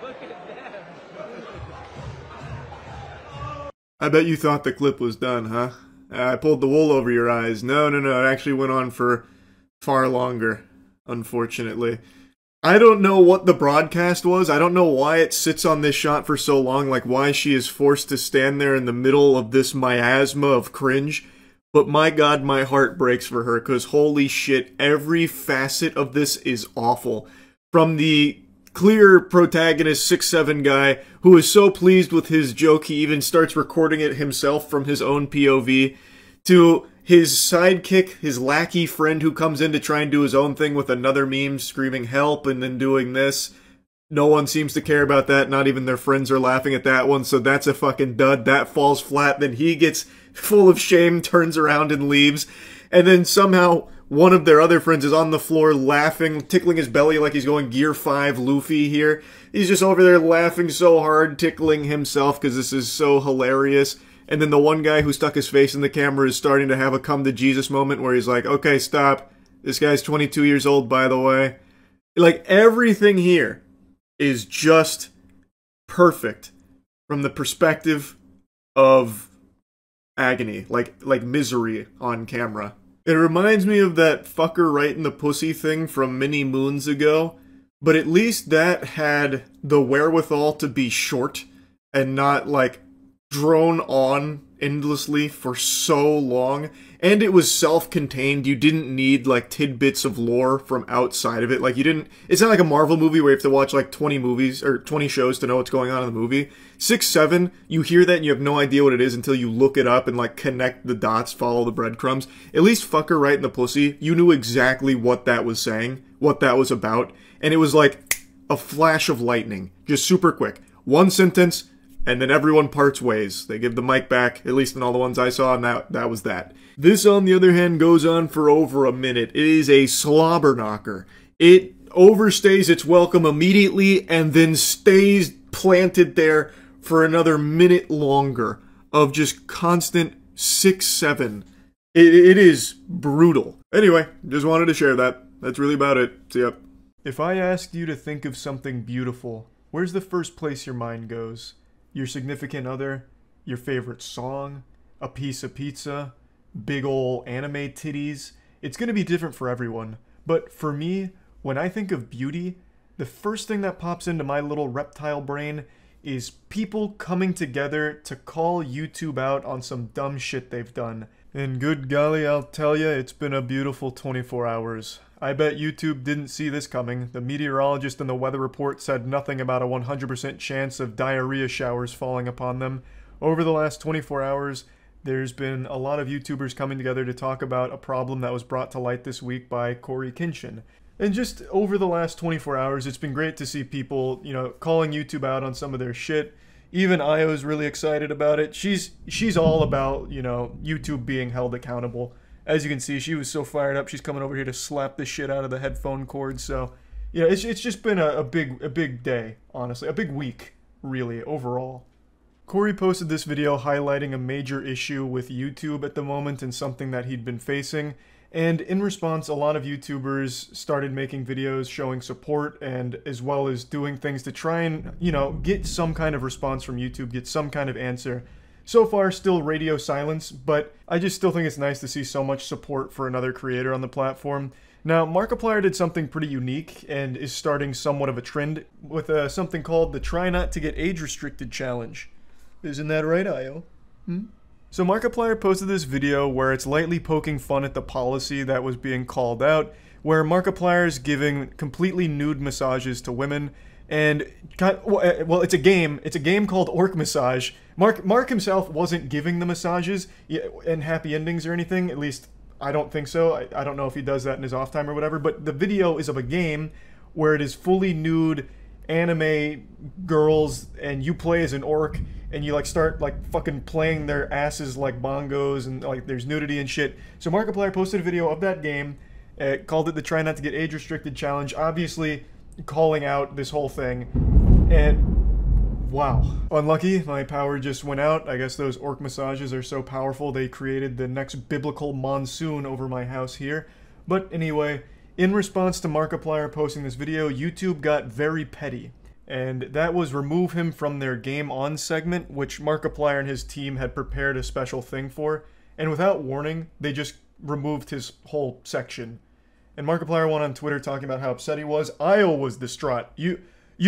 Look at them. I bet you thought the clip was done, huh? I pulled the wool over your eyes. No, it actually went on for far longer, unfortunately. I don't know what the broadcast was. I don't know why it sits on this shot for so long, like why she is forced to stand there in the middle of this miasma of cringe. But my god, my heart breaks for her, because holy shit, every facet of this is awful. From the clear protagonist 6-7 guy, who is so pleased with his joke he even starts recording it himself from his own POV, to his sidekick, his lackey friend who comes in to try and do his own thing with another meme screaming help and then doing this. No one seems to care about that. Not even their friends are laughing at that one, so that's a fucking dud. That falls flat. Then he gets full of shame, turns around and leaves. And then somehow one of their other friends is on the floor laughing, tickling his belly like he's going Gear 5 Luffy here. He's just over there laughing so hard, tickling himself because this is so hilarious. And then the one guy who stuck his face in the camera is starting to have a come-to-Jesus moment where he's like, okay, stop. This guy's 22 years old, by the way. Like, everything here is just perfect from the perspective of agony, like misery on camera. It reminds me of that fucker right in the pussy thing from many moons ago, but at least that had the wherewithal to be short and not like drone on endlessly for so long, and it was self-contained. You didn't need like tidbits of lore from outside of it. Like you didn't, it's not like a Marvel movie where you have to watch like 20 movies or 20 shows to know what's going on in the movie. 6, 7, you hear that and you have no idea what it is until you look it up and like connect the dots, follow the breadcrumbs. At least fucker right in the pussy, you knew exactly what that was saying, what that was about, and it was like a flash of lightning, just super quick. One sentence, and then everyone parts ways. They give the mic back, at least in all the ones I saw, and that was that. This, on the other hand, goes on for over a minute. It is a slobber knocker. It overstays its welcome immediately and then stays planted there for another minute longer of just constant 6, 7. It is brutal. Anyway, just wanted to share that. That's really about it. See ya. If I asked you to think of something beautiful, where's the first place your mind goes? Your significant other, your favorite song, a piece of pizza, big ol' anime titties. It's gonna be different for everyone, but for me, when I think of beauty, the first thing that pops into my little reptile brain is people coming together to call YouTube out on some dumb shit they've done. And good golly, I'll tell ya, it's been a beautiful 24 hours. I bet YouTube didn't see this coming. The meteorologist in the weather report said nothing about a 100% chance of diarrhea showers falling upon them. Over the last 24 hours, there's been a lot of YouTubers coming together to talk about a problem that was brought to light this week by Corey Kinshin. And just over the last 24 hours, it's been great to see people, you know, calling YouTube out on some of their shit. Even Io's really excited about it. She's all about, you know, YouTube being held accountable. As you can see, she was so fired up. She's coming over here to slap the shit out of the headphone cord. So, yeah, it's just been a big day, honestly. A big week, really, overall. Corey posted this video highlighting a major issue with YouTube at the moment and something that he'd been facing. And in response, a lot of YouTubers started making videos showing support and as well as doing things to try and, you know, get some kind of response from YouTube, get some kind of answer. So far, still radio silence, but I just still think it's nice to see so much support for another creator on the platform. Now, Markiplier did something pretty unique and is starting somewhat of a trend with something called the Try Not to Get Age Restricted Challenge. Isn't that right, Io? So Markiplier posted this video where it's lightly poking fun at the policy that was being called out, where Markiplier is giving completely nude massages to women. And, well, it's a game. It's a game called Orc Massage. Mark himself wasn't giving the massages and happy endings or anything. At least, I don't think so. I don't know if he does that in his off time or whatever. But the video is of a game where it is fully nude anime girls, and you play as an orc, and you, like, start, like, fucking playing their asses like bongos, and, like, there's nudity and shit. So Markiplier posted a video of that game, called it the Try Not to Get Age Restricted Challenge. Obviously calling out this whole thing, and wow. Unlucky, my power just went out. I guess those orc massages are so powerful they created the next biblical monsoon over my house here. But anyway, in response to Markiplier posting this video, YouTube got very petty. And that was remove him from their Game On segment, which Markiplier and his team had prepared a special thing for. And without warning, they just removed his whole section. And Markiplier went on Twitter talking about how upset he was. Io was distraught. You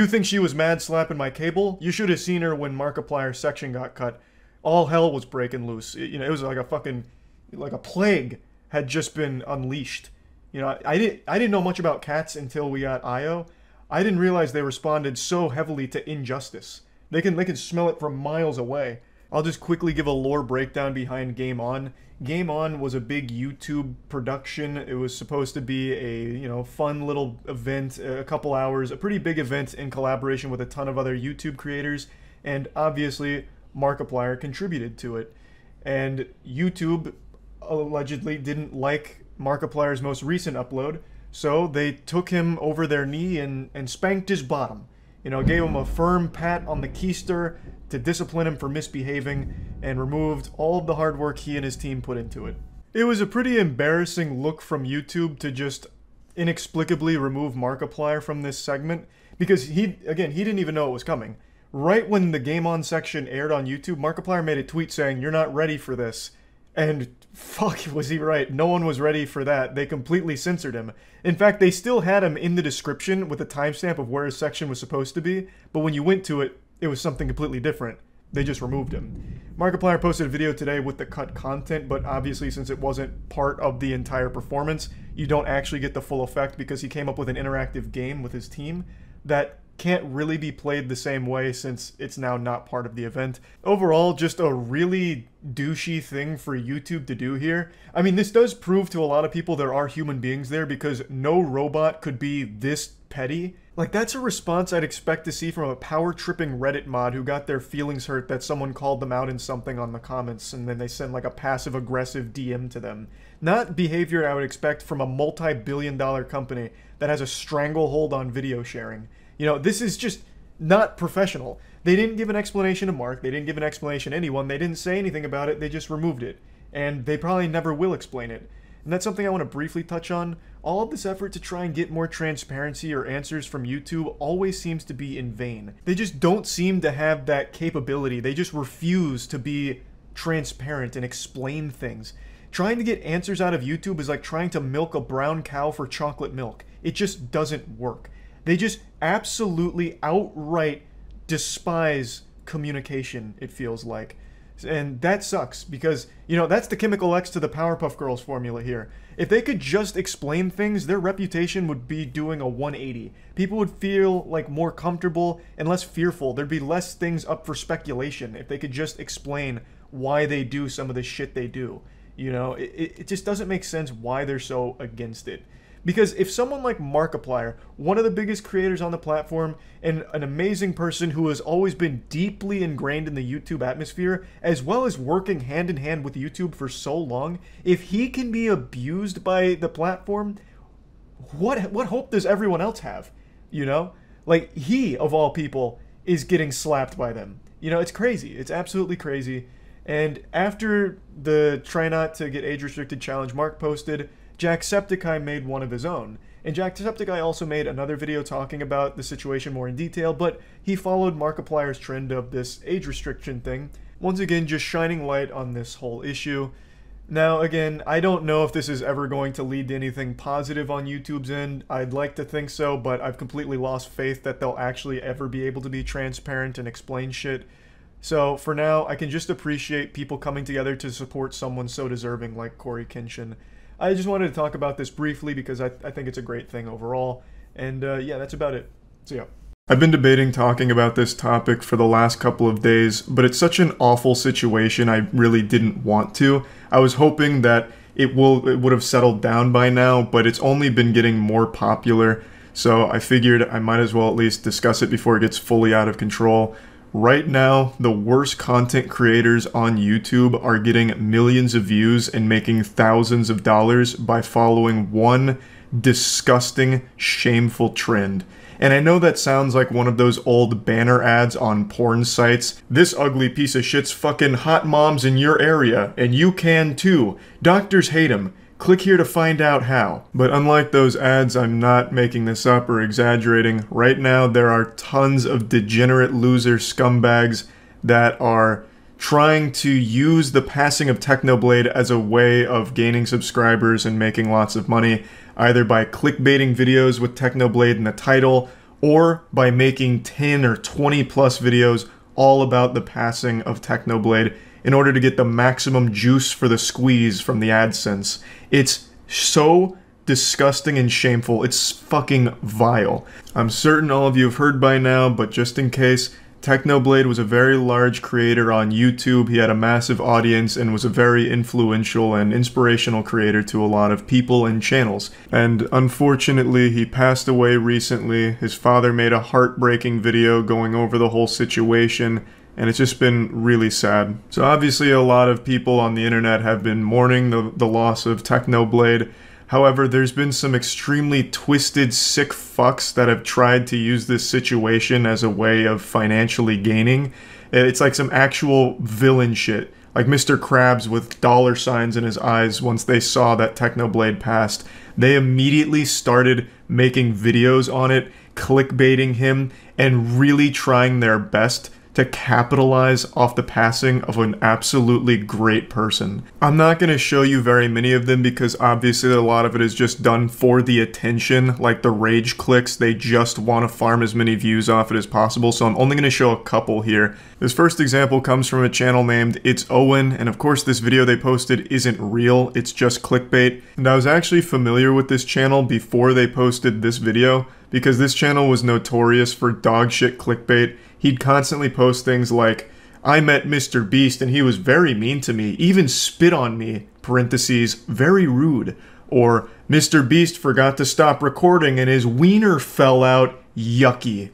think she was mad slapping my cable? You should have seen her when Markiplier's section got cut. All hell was breaking loose. You know, it was like a fucking, like a plague had just been unleashed. You know, I didn't know much about cats until we got Io. I didn't realize they responded so heavily to injustice. They can smell it from miles away. I'll just quickly give a lore breakdown behind Game On. Game On was a big YouTube production. It was supposed to be a, you know, fun little event, a couple hours, a pretty big event in collaboration with a ton of other YouTube creators, and obviously Markiplier contributed to it. And YouTube allegedly didn't like Markiplier's most recent upload, so they took him over their knee and spanked his bottom. You know, gave him a firm pat on the keister to discipline him for misbehaving, and removed all of the hard work he and his team put into it. It was a pretty embarrassing look from YouTube to just inexplicably remove Markiplier from this segment, because he didn't even know it was coming. Right when the Game On section aired on YouTube, Markiplier made a tweet saying, "You're not ready for this." And fuck, was he right. No one was ready for that. They completely censored him. In fact, they still had him in the description with a timestamp of where his section was supposed to be, but when you went to it, it was something completely different. They just removed him. Markiplier posted a video today with the cut content, but obviously since it wasn't part of the entire performance, you don't actually get the full effect because he came up with an interactive game with his team that can't really be played the same way since it's now not part of the event. Overall, just a really douchey thing for YouTube to do here. I mean, this does prove to a lot of people there are human beings there, because no robot could be this petty. Like, that's a response I'd expect to see from a power-tripping Reddit mod who got their feelings hurt that someone called them out in something on the comments, and then they send like a passive-aggressive DM to them. Not behavior I would expect from a multi-billion-dollar company that has a stranglehold on video sharing. You know, this is just not professional. They didn't give an explanation to Mark, they didn't give an explanation to anyone, they didn't say anything about it, they just removed it. And they probably never will explain it. And that's something I want to briefly touch on. All of this effort to try and get more transparency or answers from YouTube always seems to be in vain. They just don't seem to have that capability. They just refuse to be transparent and explain things. Trying to get answers out of YouTube is like trying to milk a brown cow for chocolate milk. It just doesn't work. They just absolutely outright despise communication, it feels like. And that sucks, because, you know, that's the Chemical X to the Powerpuff Girls formula here. If they could just explain things, their reputation would be doing a 180. People would feel, like, more comfortable and less fearful. There'd be less things up for speculation if they could just explain why they do some of the shit they do. You know, it just doesn't make sense why they're so against it. Because if someone like Markiplier, one of the biggest creators on the platform, and an amazing person who has always been deeply ingrained in the YouTube atmosphere, as well as working hand in hand with YouTube for so long, if he can be abused by the platform, what hope does everyone else have? You know? Like, he, of all people, is getting slapped by them. You know, it's crazy. It's absolutely crazy. And after the Try Not to Get Age Restricted challenge Mark posted, Jacksepticeye made one of his own. And Jacksepticeye also made another video talking about the situation more in detail, but he followed Markiplier's trend of this age restriction thing. Once again, just shining light on this whole issue. Now, again, I don't know if this is ever going to lead to anything positive on YouTube's end. I'd like to think so, but I've completely lost faith that they'll actually ever be able to be transparent and explain shit. So, for now, I can just appreciate people coming together to support someone so deserving like Corey Kenshin. I just wanted to talk about this briefly because I think it's a great thing overall. And yeah, that's about it. So yeah. I've been debating talking about this topic for the last couple of days, but it's such an awful situation I really didn't want to. I was hoping that it would have settled down by now, but it's only been getting more popular, so I figured I might as well at least discuss it before it gets fully out of control. Right now, the worst content creators on YouTube are getting millions of views and making thousands of dollars by following one disgusting, shameful trend. And I know that sounds like one of those old banner ads on porn sites. This ugly piece of shit's fucking hot moms in your area, and you can too. Doctors hate him. Click here to find out how. But unlike those ads, I'm not making this up or exaggerating. Right now, there are tons of degenerate loser scumbags that are trying to use the passing of Technoblade as a way of gaining subscribers and making lots of money, either by clickbaiting videos with Technoblade in the title, or by making 10 or 20 plus videos all about the passing of Technoblade in order to get the maximum juice for the squeeze from the AdSense. It's so disgusting and shameful. It's fucking vile. I'm certain all of you have heard by now, but just in case, Technoblade was a very large creator on YouTube. He had a massive audience and was a very influential and inspirational creator to a lot of people and channels. And unfortunately, he passed away recently. His father made a heartbreaking video going over the whole situation, and it's just been really sad. So obviously a lot of people on the internet have been mourning the loss of Technoblade. However, there's been some extremely twisted, sick fucks that have tried to use this situation as a way of financially gaining. It's like some actual villain shit. Like Mr. Krabs with dollar signs in his eyes once they saw that Technoblade passed. They immediately started making videos on it, clickbaiting him, and really trying their best to capitalize off the passing of an absolutely great person. I'm not going to show you very many of them because obviously a lot of it is just done for the attention, like the rage clicks. They just want to farm as many views off it as possible, so I'm only going to show a couple here. This first example comes from a channel named It's Owen, and of course this video they posted isn't real, it's just clickbait. And I was actually familiar with this channel before they posted this video, because this channel was notorious for dog shit clickbait. He'd constantly post things like, I met Mr. Beast and he was very mean to me, even spit on me, parentheses, very rude. Or, Mr. Beast forgot to stop recording and his wiener fell out, yucky.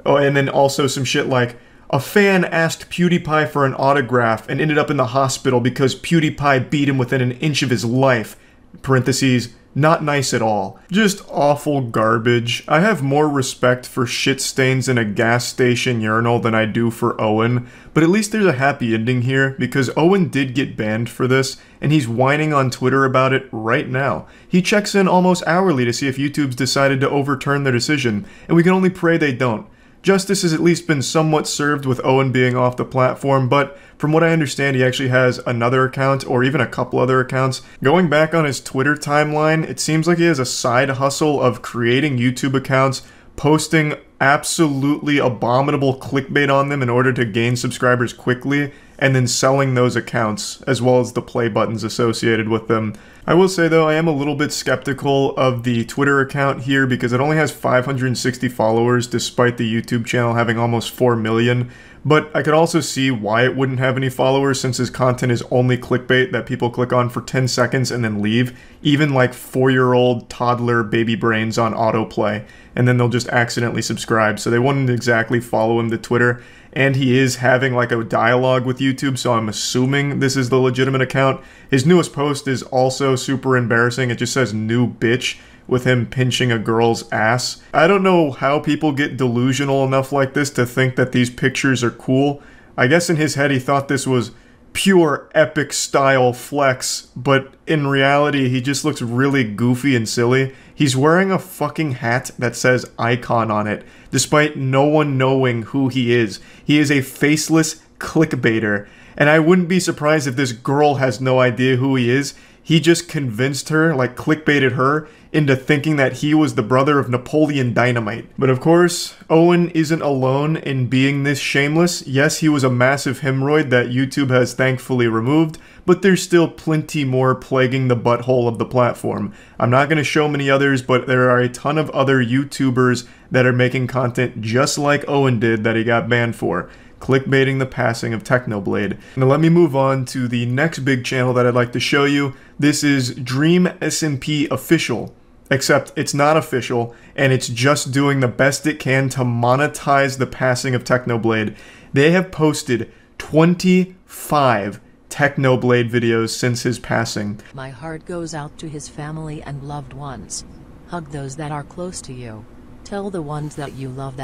Oh, and then also some shit like, a fan asked PewDiePie for an autograph and ended up in the hospital because PewDiePie beat him within an inch of his life, parentheses, not nice at all. Just awful garbage. I have more respect for shit stains in a gas station urinal than I do for Owen, but at least there's a happy ending here, because Owen did get banned for this, and he's whining on Twitter about it right now. He checks in almost hourly to see if YouTube's decided to overturn their decision, and we can only pray they don't. Justice has at least been somewhat served with Owen being off the platform, but from what I understand, he actually has another account, or even a couple other accounts. Going back on his Twitter timeline, it seems like he has a side hustle of creating YouTube accounts, posting absolutely abominable clickbait on them in order to gain subscribers quickly, and then selling those accounts, as well as the play buttons associated with them. I will say though, I am a little bit skeptical of the Twitter account here because it only has 560 followers despite the YouTube channel having almost 4 million. But I could also see why it wouldn't have any followers since his content is only clickbait that people click on for 10 seconds and then leave. Even like 4-year-old toddler baby brains on autoplay. And then they'll just accidentally subscribe. So they wouldn't exactly follow him to Twitter. And he is having like a dialogue with YouTube, so I'm assuming this is the legitimate account. His newest post is also super embarrassing. It just says new bitch with him pinching a girl's ass. I don't know how people get delusional enough like this to think that these pictures are cool. I guess in his head he thought this was pure epic style flex, but in reality he just looks really goofy and silly. He's wearing a fucking hat that says icon on it, despite no one knowing who he is. He is a faceless clickbaiter, and I wouldn't be surprised if this girl has no idea who he is. He just convinced her, like clickbaited her, into thinking that he was the brother of Napoleon Dynamite. But of course, Owen isn't alone in being this shameless. Yes, he was a massive hemorrhoid that YouTube has thankfully removed, but there's still plenty more plaguing the butthole of the platform. I'm not going to show many others, but there are a ton of other YouTubers that are making content just like Owen did that he got banned for, clickbaiting the passing of Technoblade. Now let me move on to the next big channel that I'd like to show you. This is Dream SMP Official, except it's not official, and it's just doing the best it can to monetize the passing of Technoblade. They have posted 25 Technoblade videos since his passing. My heart goes out to his family and loved ones. Hug those that are close to you. Tell the ones that you love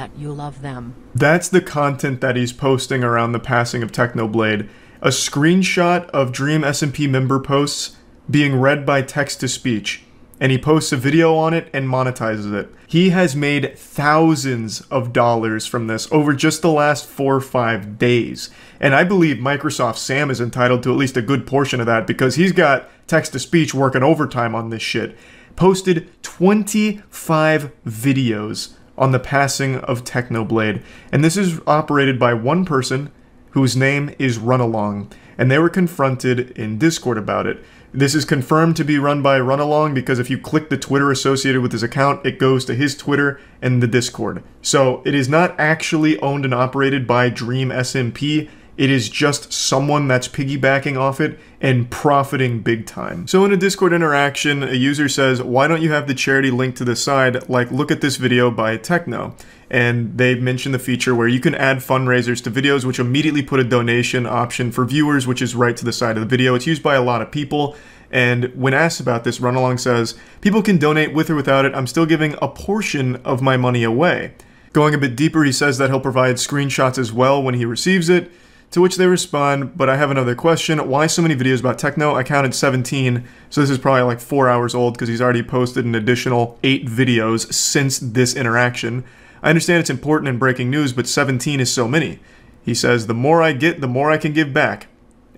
them. That's the content that he's posting around the passing of Technoblade. A screenshot of Dream SMP member posts being read by text-to-speech. And he posts a video on it and monetizes it. He has made thousands of dollars from this over just the last 4 or 5 days. And I believe Microsoft Sam is entitled to at least a good portion of that because he's got text-to-speech working overtime on this shit. Posted 25 videos on the passing of Technoblade. And this is operated by one person whose name is Runalong. And they were confronted in Discord about it. This is confirmed to be run by Runalong because if you click the Twitter associated with his account, it goes to his Twitter and the Discord. So it is not actually owned and operated by Dream SMP. It is just someone that's piggybacking off it and profiting big time. So in a Discord interaction, a user says, why don't you have the charity linked to the side? Like, look at this video by Techno. And they mentioned the feature where you can add fundraisers to videos, which immediately put a donation option for viewers, which is right to the side of the video. It's used by a lot of people. And when asked about this, Runalong says, people can donate with or without it. I'm still giving a portion of my money away. Going a bit deeper, he says that he'll provide screenshots as well when he receives it. To which they respond, but I have another question. Why so many videos about Techno? I counted 17, so this is probably like 4 hours old because he's already posted an additional 8 videos since this interaction. I understand it's important in breaking news, but 17 is so many. He says, the more I get, the more I can give back.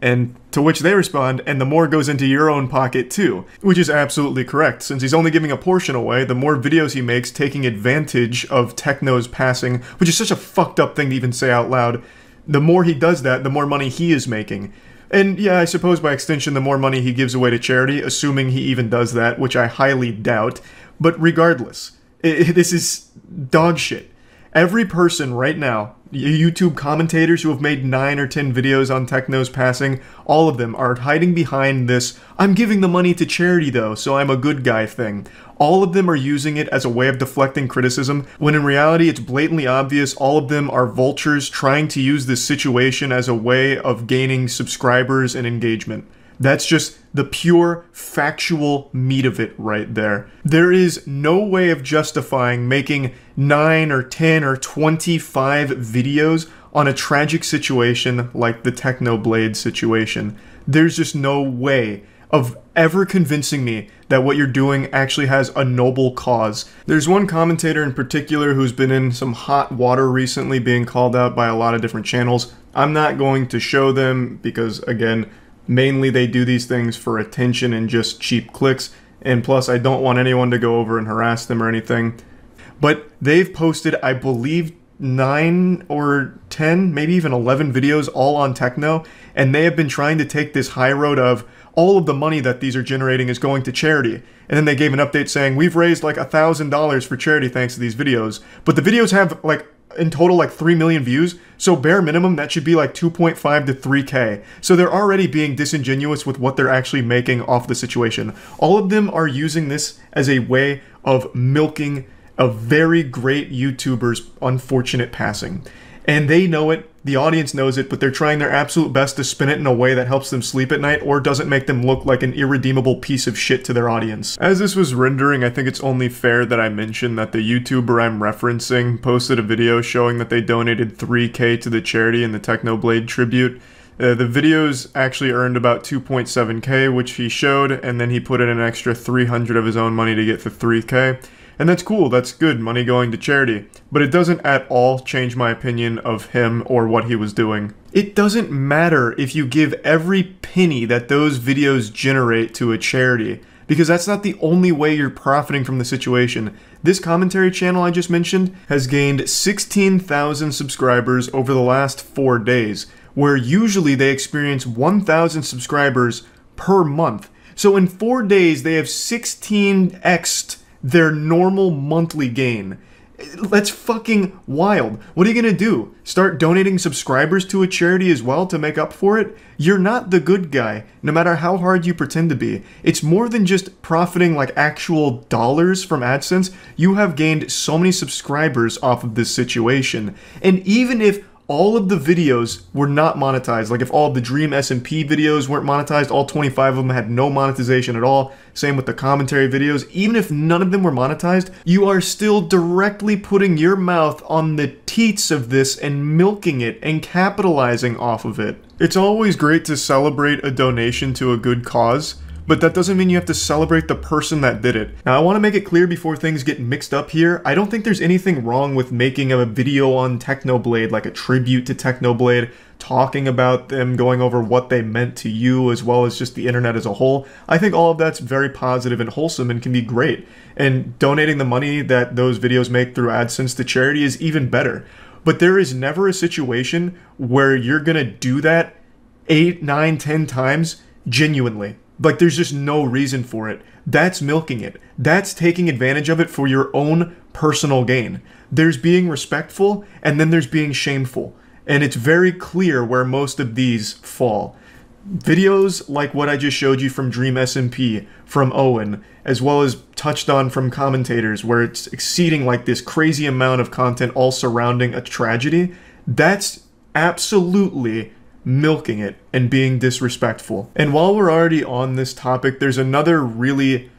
And to which they respond, and the more goes into your own pocket too. Which is absolutely correct. Since he's only giving a portion away, the more videos he makes taking advantage of Techno's passing, which is such a fucked up thing to even say out loud, the more he does that, the more money he is making. And yeah, I suppose by extension, the more money he gives away to charity, assuming he even does that, which I highly doubt. But regardless, this is dog shit. Every person right now, YouTube commentators who have made 9 or 10 videos on Techno's passing, all of them are hiding behind this, I'm giving the money to charity though, so I'm a good guy thing. All of them are using it as a way of deflecting criticism, when in reality it's blatantly obvious all of them are vultures trying to use this situation as a way of gaining subscribers and engagement. That's just the pure, factual meat of it right there. There is no way of justifying making 9 or 10 or 25 videos on a tragic situation like the Technoblade situation. There's just no way of ever convincing me that what you're doing actually has a noble cause. There's one commentator in particular who's been in some hot water recently, being called out by a lot of different channels. I'm not going to show them because, again, mainly they do these things for attention and just cheap clicks, and plus I don't want anyone to go over and harass them or anything. But they've posted, I believe, 9 or 10, maybe even 11 videos all on Techno, and they have been trying to take this high road of all of the money that these are generating is going to charity. And then they gave an update saying, we've raised like $1,000 for charity thanks to these videos. But the videos have like, in total, like 3 million views. So bare minimum, that should be like 2.5 to 3K. So they're already being disingenuous with what they're actually making off the situation. All of them are using this as a way of milking a very great YouTuber's unfortunate passing. And they know it, the audience knows it, but they're trying their absolute best to spin it in a way that helps them sleep at night or doesn't make them look like an irredeemable piece of shit to their audience. As this was rendering, I think it's only fair that I mention that the YouTuber I'm referencing posted a video showing that they donated 3K to the charity in the Technoblade tribute. The videos actually earned about 2.7K, which he showed, and then he put in an extra 300 of his own money to get to 3K. And that's cool, that's good, money going to charity. But it doesn't at all change my opinion of him or what he was doing. It doesn't matter if you give every penny that those videos generate to a charity, because that's not the only way you're profiting from the situation. This commentary channel I just mentioned has gained 16,000 subscribers over the last 4 days, where usually they experience 1,000 subscribers per month. So in 4 days they have 16x'd their normal monthly gain. That's fucking wild. What are you gonna do? Start donating subscribers to a charity as well to make up for it? You're not the good guy, no matter how hard you pretend to be. It's more than just profiting like actual dollars from AdSense. You have gained so many subscribers off of this situation. And even if all of the videos were not monetized, like if all of the Dream SMP videos weren't monetized, all 25 of them had no monetization at all, same with the commentary videos, even if none of them were monetized, you are still directly putting your mouth on the teats of this and milking it and capitalizing off of it. It's always great to celebrate a donation to a good cause, but that doesn't mean you have to celebrate the person that did it. Now, I want to make it clear before things get mixed up here, I don't think there's anything wrong with making a video on Technoblade, like a tribute to Technoblade, talking about them, going over what they meant to you, as well as just the internet as a whole. I think all of that's very positive and wholesome and can be great. And donating the money that those videos make through AdSense to charity is even better. But there is never a situation where you're gonna do that 8, 9, 10 times genuinely. Like, there's just no reason for it. That's milking it. That's taking advantage of it for your own personal gain. There's being respectful, and then there's being shameful. And it's very clear where most of these fall. Videos like what I just showed you from Dream SMP, from Owen, as well as touched on from commentators, where it's exceeding like this crazy amount of content all surrounding a tragedy, that's absolutely milking it and being disrespectful. And while we're already on this topic, there's another really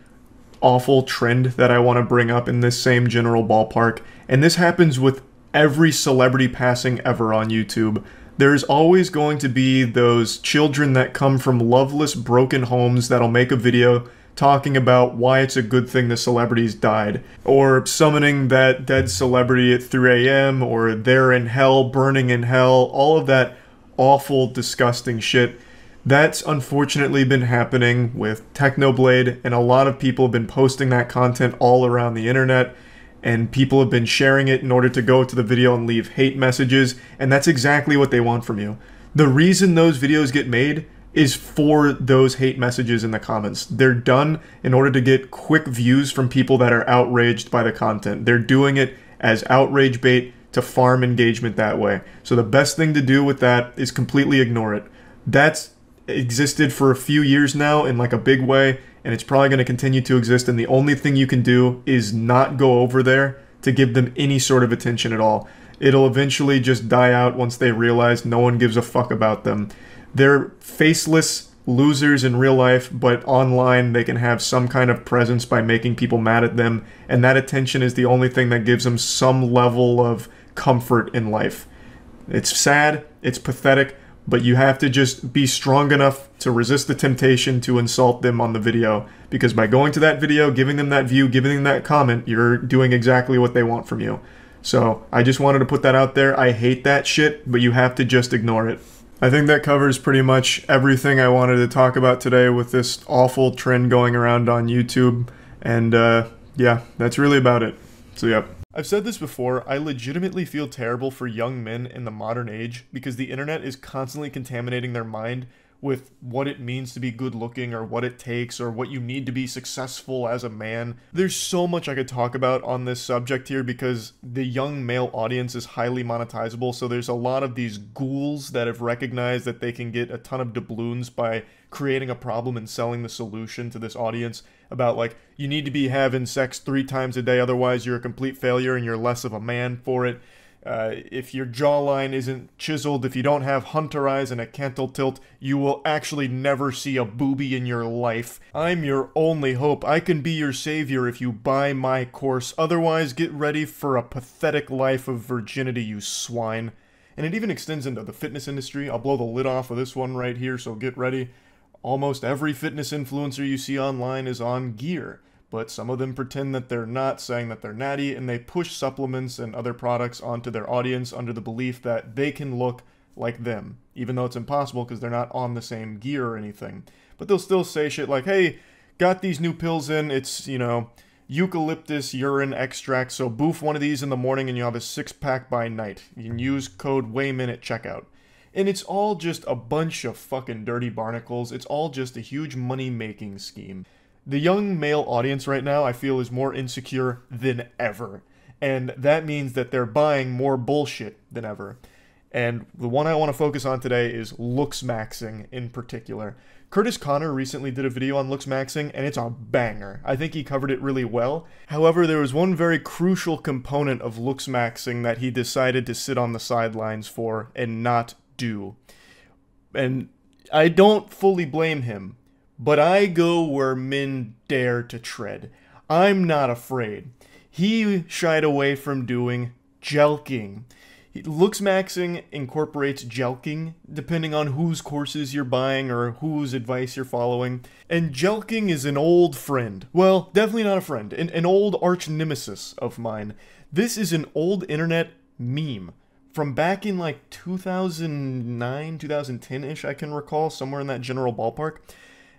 awful trend that I want to bring up in this same general ballpark, and this happens with every celebrity passing ever on YouTube. There's always going to be those children that come from loveless, broken homes that'll make a video talking about why it's a good thing the celebrities died, or summoning that dead celebrity at 3 a.m., or they're in hell, burning in hell, all of that awful, disgusting shit. That's unfortunately been happening with Technoblade, and a lot of people have been posting that content all around the internet, and people have been sharing it in order to go to the video and leave hate messages, and that's exactly what they want from you. The reason those videos get made is for those hate messages in the comments. They're done in order to get quick views from people that are outraged by the content. They're doing it as outrage bait to farm engagement that way. So the best thing to do with that is completely ignore it. That's existed for a few years now in like a big way, and it's probably going to continue to exist, and the only thing you can do is not go over there to give them any sort of attention at all. It'll eventually just die out once they realize no one gives a fuck about them. They're faceless losers in real life, but online they can have some kind of presence by making people mad at them, and that attention is the only thing that gives them some level of comfort in life. It's sad, it's pathetic, but you have to just be strong enough to resist the temptation to insult them on the video, because by going to that video, giving them that view, giving them that comment, you're doing exactly what they want from you. So I just wanted to put that out there. I hate that shit, but you have to just ignore it. I think that covers pretty much everything I wanted to talk about today with this awful trend going around on YouTube, and yeah, that's really about it. So yep. I've said this before, I legitimately feel terrible for young men in the modern age because the internet is constantly contaminating their mind with what it means to be good looking, or what it takes, or what you need to be successful as a man. There's so much I could talk about on this subject here because the young male audience is highly monetizable, so there's a lot of these ghouls that have recognized that they can get a ton of doubloons by creating a problem and selling the solution to this audience about, like, you need to be having sex 3 times a day, otherwise you're a complete failure and you're less of a man for it. If your jawline isn't chiseled, if you don't have hunter eyes and a cantle tilt, you will actually never see a boobie in your life. I'm your only hope. I can be your savior if you buy my course. Otherwise, get ready for a pathetic life of virginity, you swine. And it even extends into the fitness industry. I'll blow the lid off of this one right here, so get ready. Almost every fitness influencer you see online is on gear, but some of them pretend that they're not, saying that they're natty, and they push supplements and other products onto their audience under the belief that they can look like them, even though it's impossible because they're not on the same gear or anything. But they'll still say shit like, hey, got these new pills in, it's, you know, eucalyptus urine extract, so boof one of these in the morning and you'll have a 6-pack by night. You can use code WAYMIN at checkout. And it's all just a bunch of fucking dirty barnacles. It's all just a huge money-making scheme. The young male audience right now, I feel, is more insecure than ever. And that means that they're buying more bullshit than ever. And the one I want to focus on today is looks maxing in particular. Curtis Connor recently did a video on looks maxing, and it's a banger. I think he covered it really well. However, there was one very crucial component of looks maxing that he decided to sit on the sidelines for and not do. And I don't fully blame him, but I go where men dare to tread. I'm not afraid. He shied away from doing Jelqing. Looks maxing incorporates Jelqing, depending on whose courses you're buying or whose advice you're following. And Jelqing is an old friend. Well, definitely not a friend. An old arch nemesis of mine. This is an old internet meme from back in like 2009, 2010-ish, I can recall, somewhere in that general ballpark.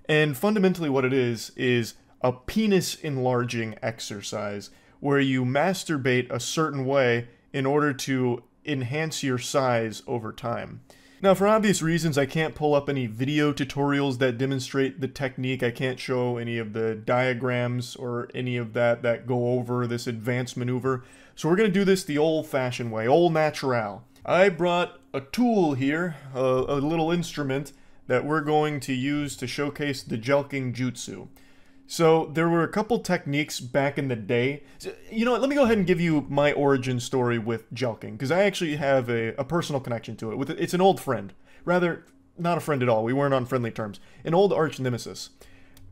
And fundamentally what it is a penis enlarging exercise where you masturbate a certain way in order to enhance your size over time. Now, for obvious reasons, I can't pull up any video tutorials that demonstrate the technique. I can't show any of the diagrams or any of that go over this advanced maneuver. So we're going to do this the old-fashioned way, old natural. I brought a tool here, a little instrument that we're going to use to showcase the Jelqing jutsu. So there were a couple techniques back in the day. So, you know what, let me go ahead and give you my origin story with Jelqing, because I actually have a personal connection to it. It's an old friend. Rather, not a friend at all. We weren't on friendly terms. An old arch nemesis.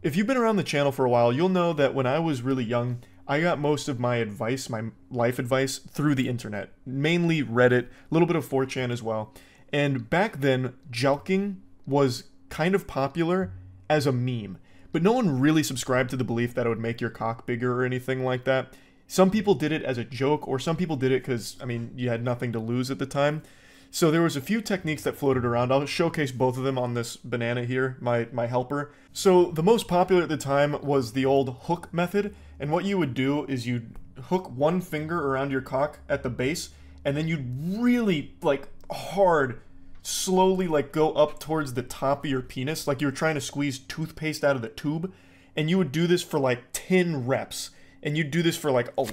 If you've been around the channel for a while, you'll know that when I was really young, I got most of my advice, my life advice, through the internet. Mainly Reddit, a little bit of 4chan as well. And back then, Jelqing was kind of popular as a meme. But no one really subscribed to the belief that it would make your cock bigger or anything like that. Some people did it as a joke, or some people did it because, I mean, you had nothing to lose at the time. So there was a few techniques that floated around. I'll showcase both of them on this banana here, my helper. So the most popular at the time was the old hook method. And what you would do is you'd hook one finger around your cock at the base, and then you'd really, like, hard slowly like go up towards the top of your penis like you were trying to squeeze toothpaste out of the tube, and you would do this for like 10 reps, and you'd do this for like, oh.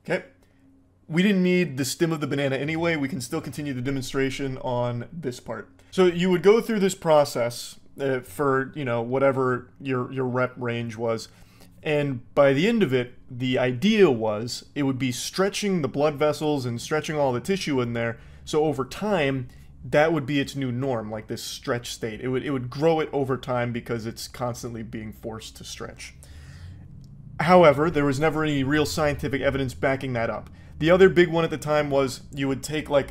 Okay, we didn't need the stem of the banana anyway. We can still continue the demonstration on this part. So you would go through this process for, you know, whatever your rep range was. And by the end of it, the idea was it would be stretching the blood vessels and stretching all the tissue in there. So over time, that would be its new norm, like this stretch state. It would grow it over time because it's constantly being forced to stretch. However, there was never any real scientific evidence backing that up. The other big one at the time was you would take like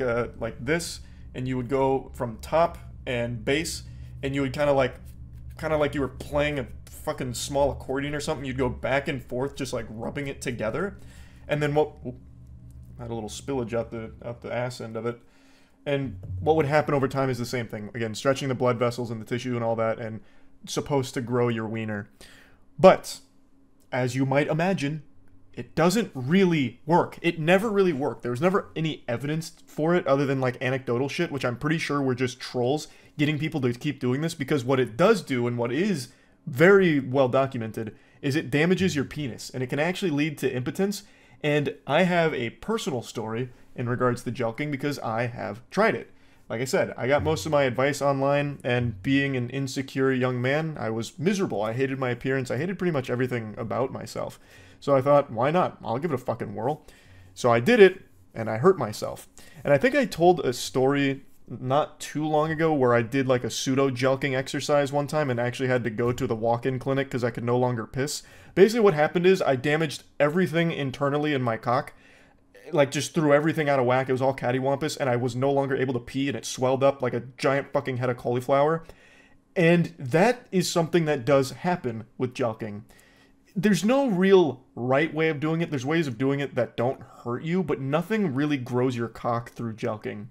this, and you would go from top and base, and you would kind of like you were playing a fucking small accordion or something. You'd go back and forth, just like rubbing it together, and then what? I had a little spillage out the ass end of it. And what would happen over time is the same thing. Again, stretching the blood vessels and the tissue and all that, and supposed to grow your wiener. But as you might imagine, it doesn't really work. It never really worked. There was never any evidence for it other than like anecdotal shit, which I'm pretty sure were just trolls getting people to keep doing this, because what it does do, and what is very well documented, is it damages your penis, and it can actually lead to impotence. And I have a personal story in regards to Jelqing because I have tried it. Like I said, I got most of my advice online, and being an insecure young man, I was miserable. I hated my appearance. I hated pretty much everything about myself. So I thought, why not? I'll give it a fucking whirl. So I did it, and I hurt myself. And I think I told a story not too long ago where I did like a pseudo Jelqing exercise one time and actually had to go to the walk-in clinic because I could no longer piss. Basically what happened is I damaged everything internally in my cock. Like, just threw everything out of whack. It was all cattywampus, and I was no longer able to pee, and it swelled up like a giant fucking head of cauliflower. And that is something that does happen with Jelqing. There's no real right way of doing it. There's ways of doing it that don't hurt you, but nothing really grows your cock through Jelqing.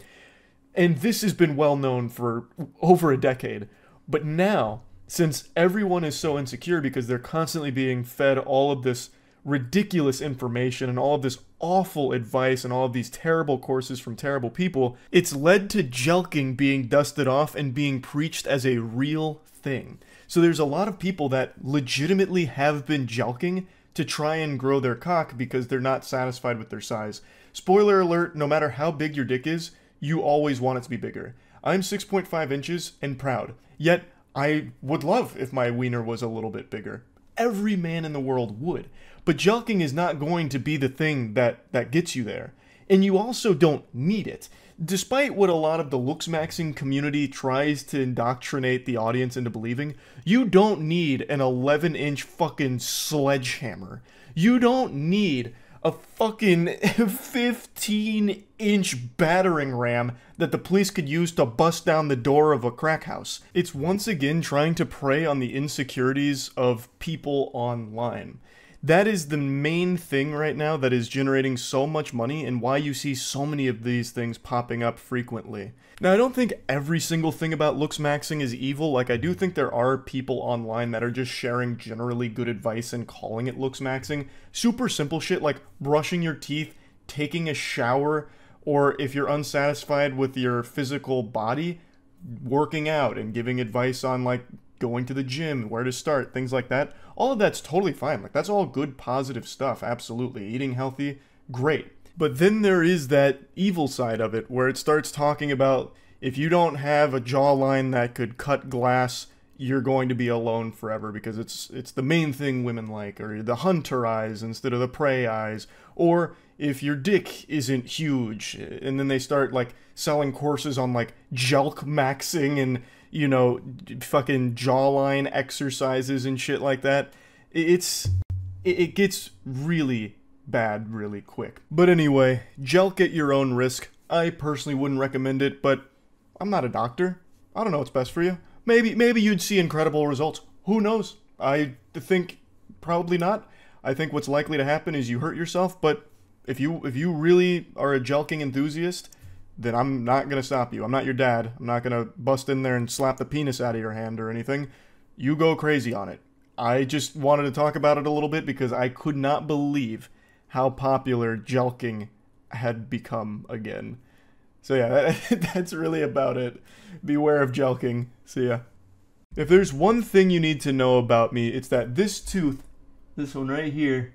And this has been well known for over a decade. But now, since everyone is so insecure because they're constantly being fed all of this ridiculous information and all of this awful advice and all of these terrible courses from terrible people, it's led to Jelqing being dusted off and being preached as a real thing. So there's a lot of people that legitimately have been Jelqing to try and grow their cock because they're not satisfied with their size. Spoiler alert, no matter how big your dick is, you always want it to be bigger. I'm 6.5 inches and proud, yet I would love if my wiener was a little bit bigger. Every man in the world would. But Jelqing is not going to be the thing that gets you there. And you also don't need it. Despite what a lot of the looks-maxing community tries to indoctrinate the audience into believing, you don't need an 11-inch fucking sledgehammer. You don't need a fucking 15-inch battering ram that the police could use to bust down the door of a crack house. It's once again trying to prey on the insecurities of people online. That is the main thing right now that is generating so much money, and why you see so many of these things popping up frequently. Now, I don't think every single thing about looks maxing is evil. Like, I do think there are people online that are just sharing generally good advice and calling it looks maxing. Super simple shit like brushing your teeth, taking a shower, Or if you're unsatisfied with your physical body, working out and giving advice on like going to the gym, where to start, things like that. All of that's totally fine. Like that's all good, positive stuff. Absolutely. Eating healthy, great. But then there is that evil side of it where it starts talking about if you don't have a jawline that could cut glass, you're going to be alone forever because it's the main thing women like, or the hunter eyes instead of the prey eyes, or if your dick isn't huge, and then they start like selling courses on like jelq maxing and, you know, fucking jawline exercises and shit like that. It gets really bad really quick. But anyway, jelq at your own risk. I personally wouldn't recommend it, but I'm not a doctor. I don't know what's best for you. Maybe you'd see incredible results. Who knows? I think probably not. I think what's likely to happen is you hurt yourself, but if you really are a jelqing enthusiast, then I'm not going to stop you. I'm not your dad. I'm not going to bust in there and slap the penis out of your hand or anything. You go crazy on it. I just wanted to talk about it a little bit because I could not believe how popular jelqing had become again. So yeah, that's really about it. Beware of jelqing. See ya. If there's one thing you need to know about me, it's that this tooth, this one right here,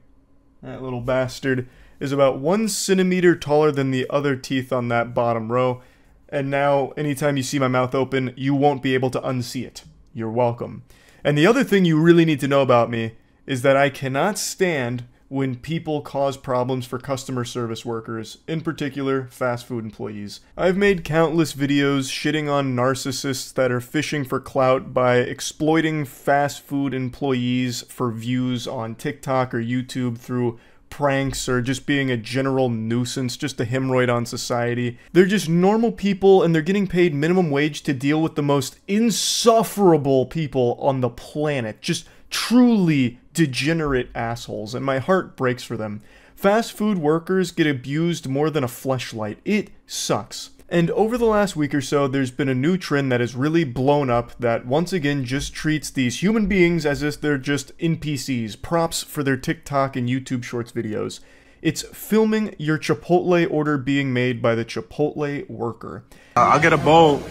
that little bastard, is about 1 centimeter taller than the other teeth on that bottom row. And now, anytime you see my mouth open, you won't be able to unsee it. You're welcome. And the other thing you really need to know about me is that I cannot stand when people cause problems for customer service workers, in particular, fast food employees. I've made countless videos shitting on narcissists that are fishing for clout by exploiting fast food employees for views on TikTok or YouTube through pranks or just being a general nuisance, just a hemorrhoid on society. They're just normal people and they're getting paid minimum wage to deal with the most insufferable people on the planet. Just truly degenerate assholes, and my heart breaks for them. Fast food workers get abused more than a fleshlight. It sucks. And over the last week or so, there's been a new trend that has really blown up that once again just treats these human beings as if they're just NPCs, props for their TikTok and YouTube Shorts videos. It's filming your Chipotle order being made by the Chipotle worker. I'll get a bowl.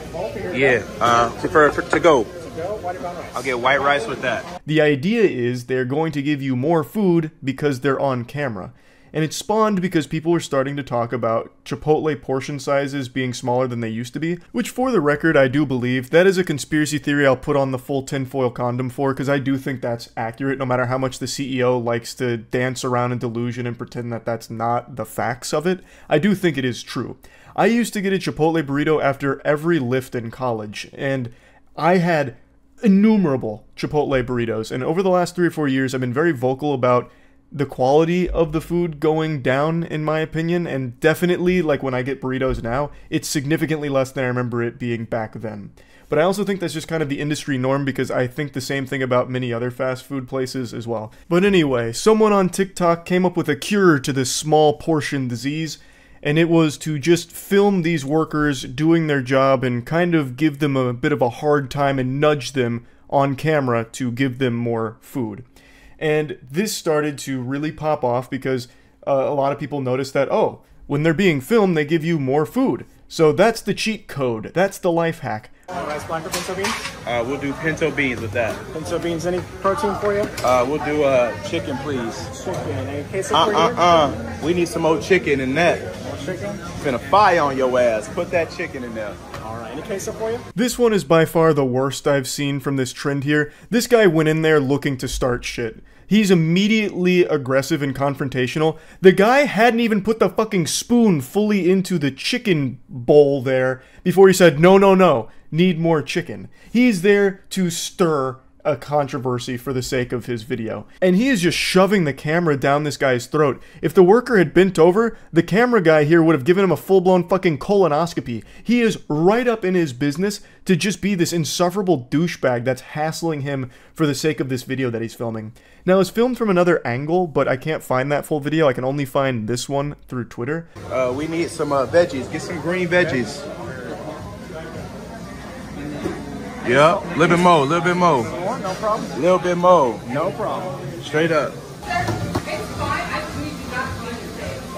Yeah, for to go. I'll get white rice with that. The idea is they're going to give you more food because they're on camera. And it spawned because people were starting to talk about Chipotle portion sizes being smaller than they used to be, which for the record I do believe. That is a conspiracy theory I'll put on the full tinfoil condom for, because I do think that's accurate no matter how much the CEO likes to dance around in delusion and pretend that that's not the facts of it. I do think it is true. I used to get a Chipotle burrito after every lift in college, and I had innumerable Chipotle burritos, and over the last 3 or 4 years I've been very vocal about the quality of the food going down, in my opinion, and definitely, like when I get burritos now, it's significantly less than I remember it being back then. But I also think that's just kind of the industry norm because I think the same thing about many other fast food places as well. But anyway, someone on TikTok came up with a cure to this small portion disease, and it was to just film these workers doing their job and kind of give them a bit of a hard time and nudge them on camera to give them more food. And this started to really pop off because a lot of people noticed that, oh, when they're being filmed, they give you more food. So that's the cheat code. That's the life hack. Rice black or pinto beans? We'll do pinto beans with that. Pinto beans, any protein for you? We'll do chicken, please. Chicken. Any queso for you? We need some more chicken in that. More chicken? Finna fire on your ass. Put that chicken in there. Alright, any queso for you? This one is by far the worst I've seen from this trend here. This guy went in there looking to start shit. He's immediately aggressive and confrontational. The guy hadn't even put the fucking spoon fully into the chicken bowl there before he said, no, no, no, need more chicken. He's there to stir a controversy for the sake of his video. And he is just shoving the camera down this guy's throat. If the worker had bent over, the camera guy here would have given him a full-blown fucking colonoscopy. He is right up in his business to just be this insufferable douchebag that's hassling him for the sake of this video that he's filming. Now, it's filmed from another angle, but I can't find that full video. I can only find this one through Twitter. We need some veggies. Get some green veggies. Yep, little bit more, little bit more. No problem. Little bit more. No problem. Straight up.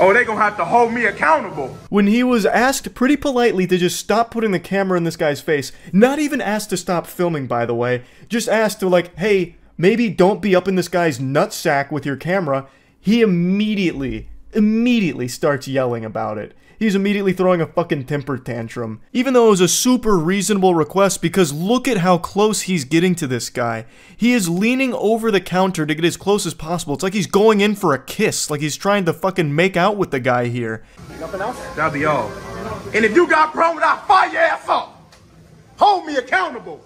Oh, they gonna have to hold me accountable. When he was asked pretty politely to just stop putting the camera in this guy's face, not even asked to stop filming, by the way, just asked to like, hey, maybe don't be up in this guy's nutsack with your camera, he immediately starts yelling about it. He's immediately throwing a fucking temper tantrum. Even though it was a super reasonable request, because look at how close he's getting to this guy. He is leaning over the counter to get as close as possible. It's like he's going in for a kiss, like he's trying to fucking make out with the guy here. Nothing else? That'll be all. And if you got problems, I'll fire your ass up. Hold me accountable.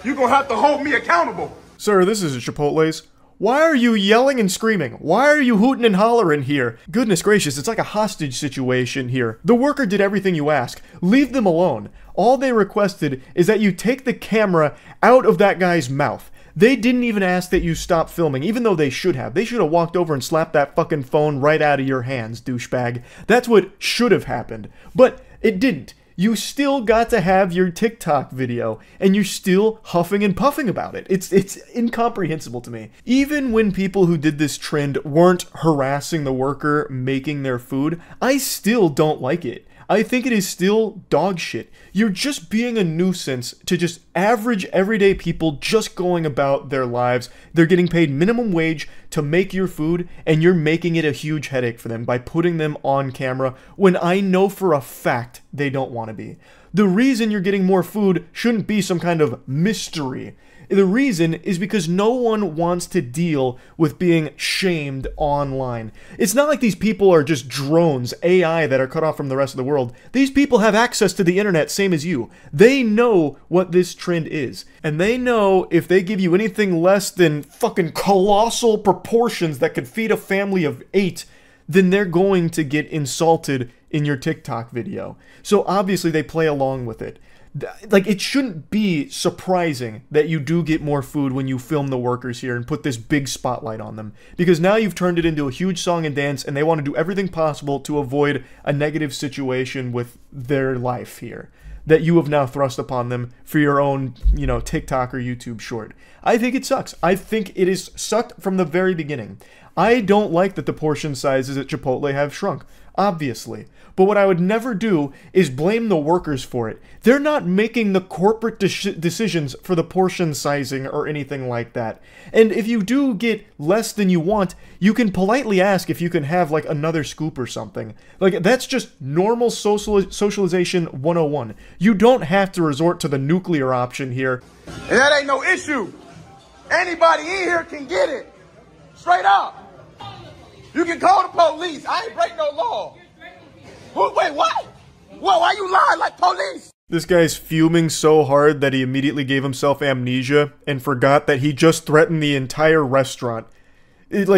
You gonna have to hold me accountable. Sir, this is Chipotle's. Why are you yelling and screaming? Why are you hooting and hollering here? Goodness gracious, it's like a hostage situation here. The worker did everything you ask. Leave them alone. All they requested is that you take the camera out of that guy's mouth. They didn't even ask that you stop filming, even though they should have. They should have walked over and slapped that fucking phone right out of your hands, douchebag. That's what should have happened. But it didn't. You still got to have your TikTok video, and you're still huffing and puffing about it. It's incomprehensible to me. Even when people who did this trend weren't harassing the worker making their food, I still don't like it. I think it is still dog shit. You're just being a nuisance to just average everyday people just going about their lives. They're getting paid minimum wage to make your food, and you're making it a huge headache for them by putting them on camera when I know for a fact they don't want to be. The reason you're getting more food shouldn't be some kind of mystery. The reason is because no one wants to deal with being shamed online. It's not like these people are just drones, AI that are cut off from the rest of the world. These people have access to the internet, same as you. They know what this trend is. And they know if they give you anything less than fucking colossal proportions that could feed a family of 8, then they're going to get insulted in your TikTok video. So obviously they play along with it. Like, it shouldn't be surprising that you do get more food when you film the workers here and put this big spotlight on them. Because now you've turned it into a huge song and dance, and they want to do everything possible to avoid a negative situation with their life here that you have now thrust upon them for your own, you know, TikTok or YouTube short. I think it sucks. I think it is sucked from the very beginning. I don't like that the portion sizes at Chipotle have shrunk, obviously. But what I would never do is blame the workers for it. They're not making the corporate decisions for the portion sizing or anything like that. And if you do get less than you want, you can politely ask if you can have like another scoop or something. Like, that's just normal socialization 101. You don't have to resort to the nuclear option here. And that ain't no issue. Anybody in here can get it. Straight up. You can call the police. I ain't break no law. Wait, what? Whoa, why you lying like police? This guy's fuming so hard that he immediately gave himself amnesia and forgot that he just threatened the entire restaurant.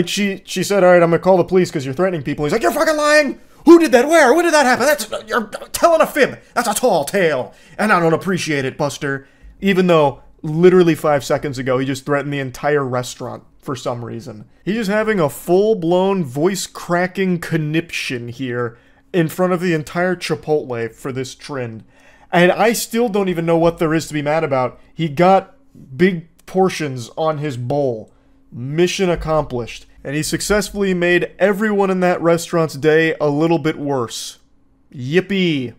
She said, all right, I'm gonna call the police because you're threatening people. He's like, you're fucking lying! Who did that? Where? When did that happen? You're telling a fib. That's a tall tale. And I don't appreciate it, Buster. Even though, literally 5 seconds ago, he just threatened the entire restaurant for some reason. He's just having a full-blown voice-cracking conniption here in front of the entire Chipotle for this trend. And I still don't even know what there is to be mad about. He got big portions on his bowl. Mission accomplished. And he successfully made everyone in that restaurant's day a little bit worse. Yippee.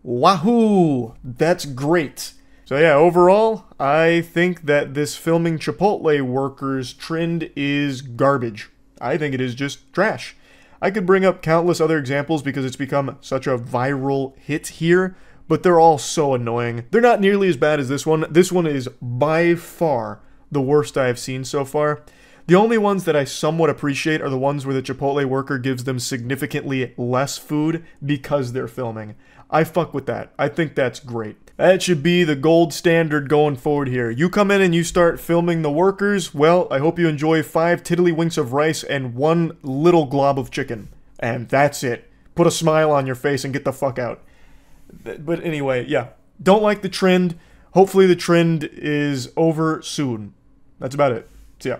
Wahoo! That's great. So yeah, overall, I think that this filming Chipotle workers trend is garbage. I think it is just trash. I could bring up countless other examples because it's become such a viral hit here, but they're all so annoying. They're not nearly as bad as this one. This one is by far the worst I have seen so far. The only ones that I somewhat appreciate are the ones where the Chipotle worker gives them significantly less food because they're filming. I fuck with that. I think that's great. That should be the gold standard going forward here. You come in and you start filming the workers, well, I hope you enjoy 5 tiddlywinks of rice and 1 little glob of chicken. And that's it. Put a smile on your face and get the fuck out. But anyway, yeah. Don't like the trend. Hopefully the trend is over soon. That's about it. See ya.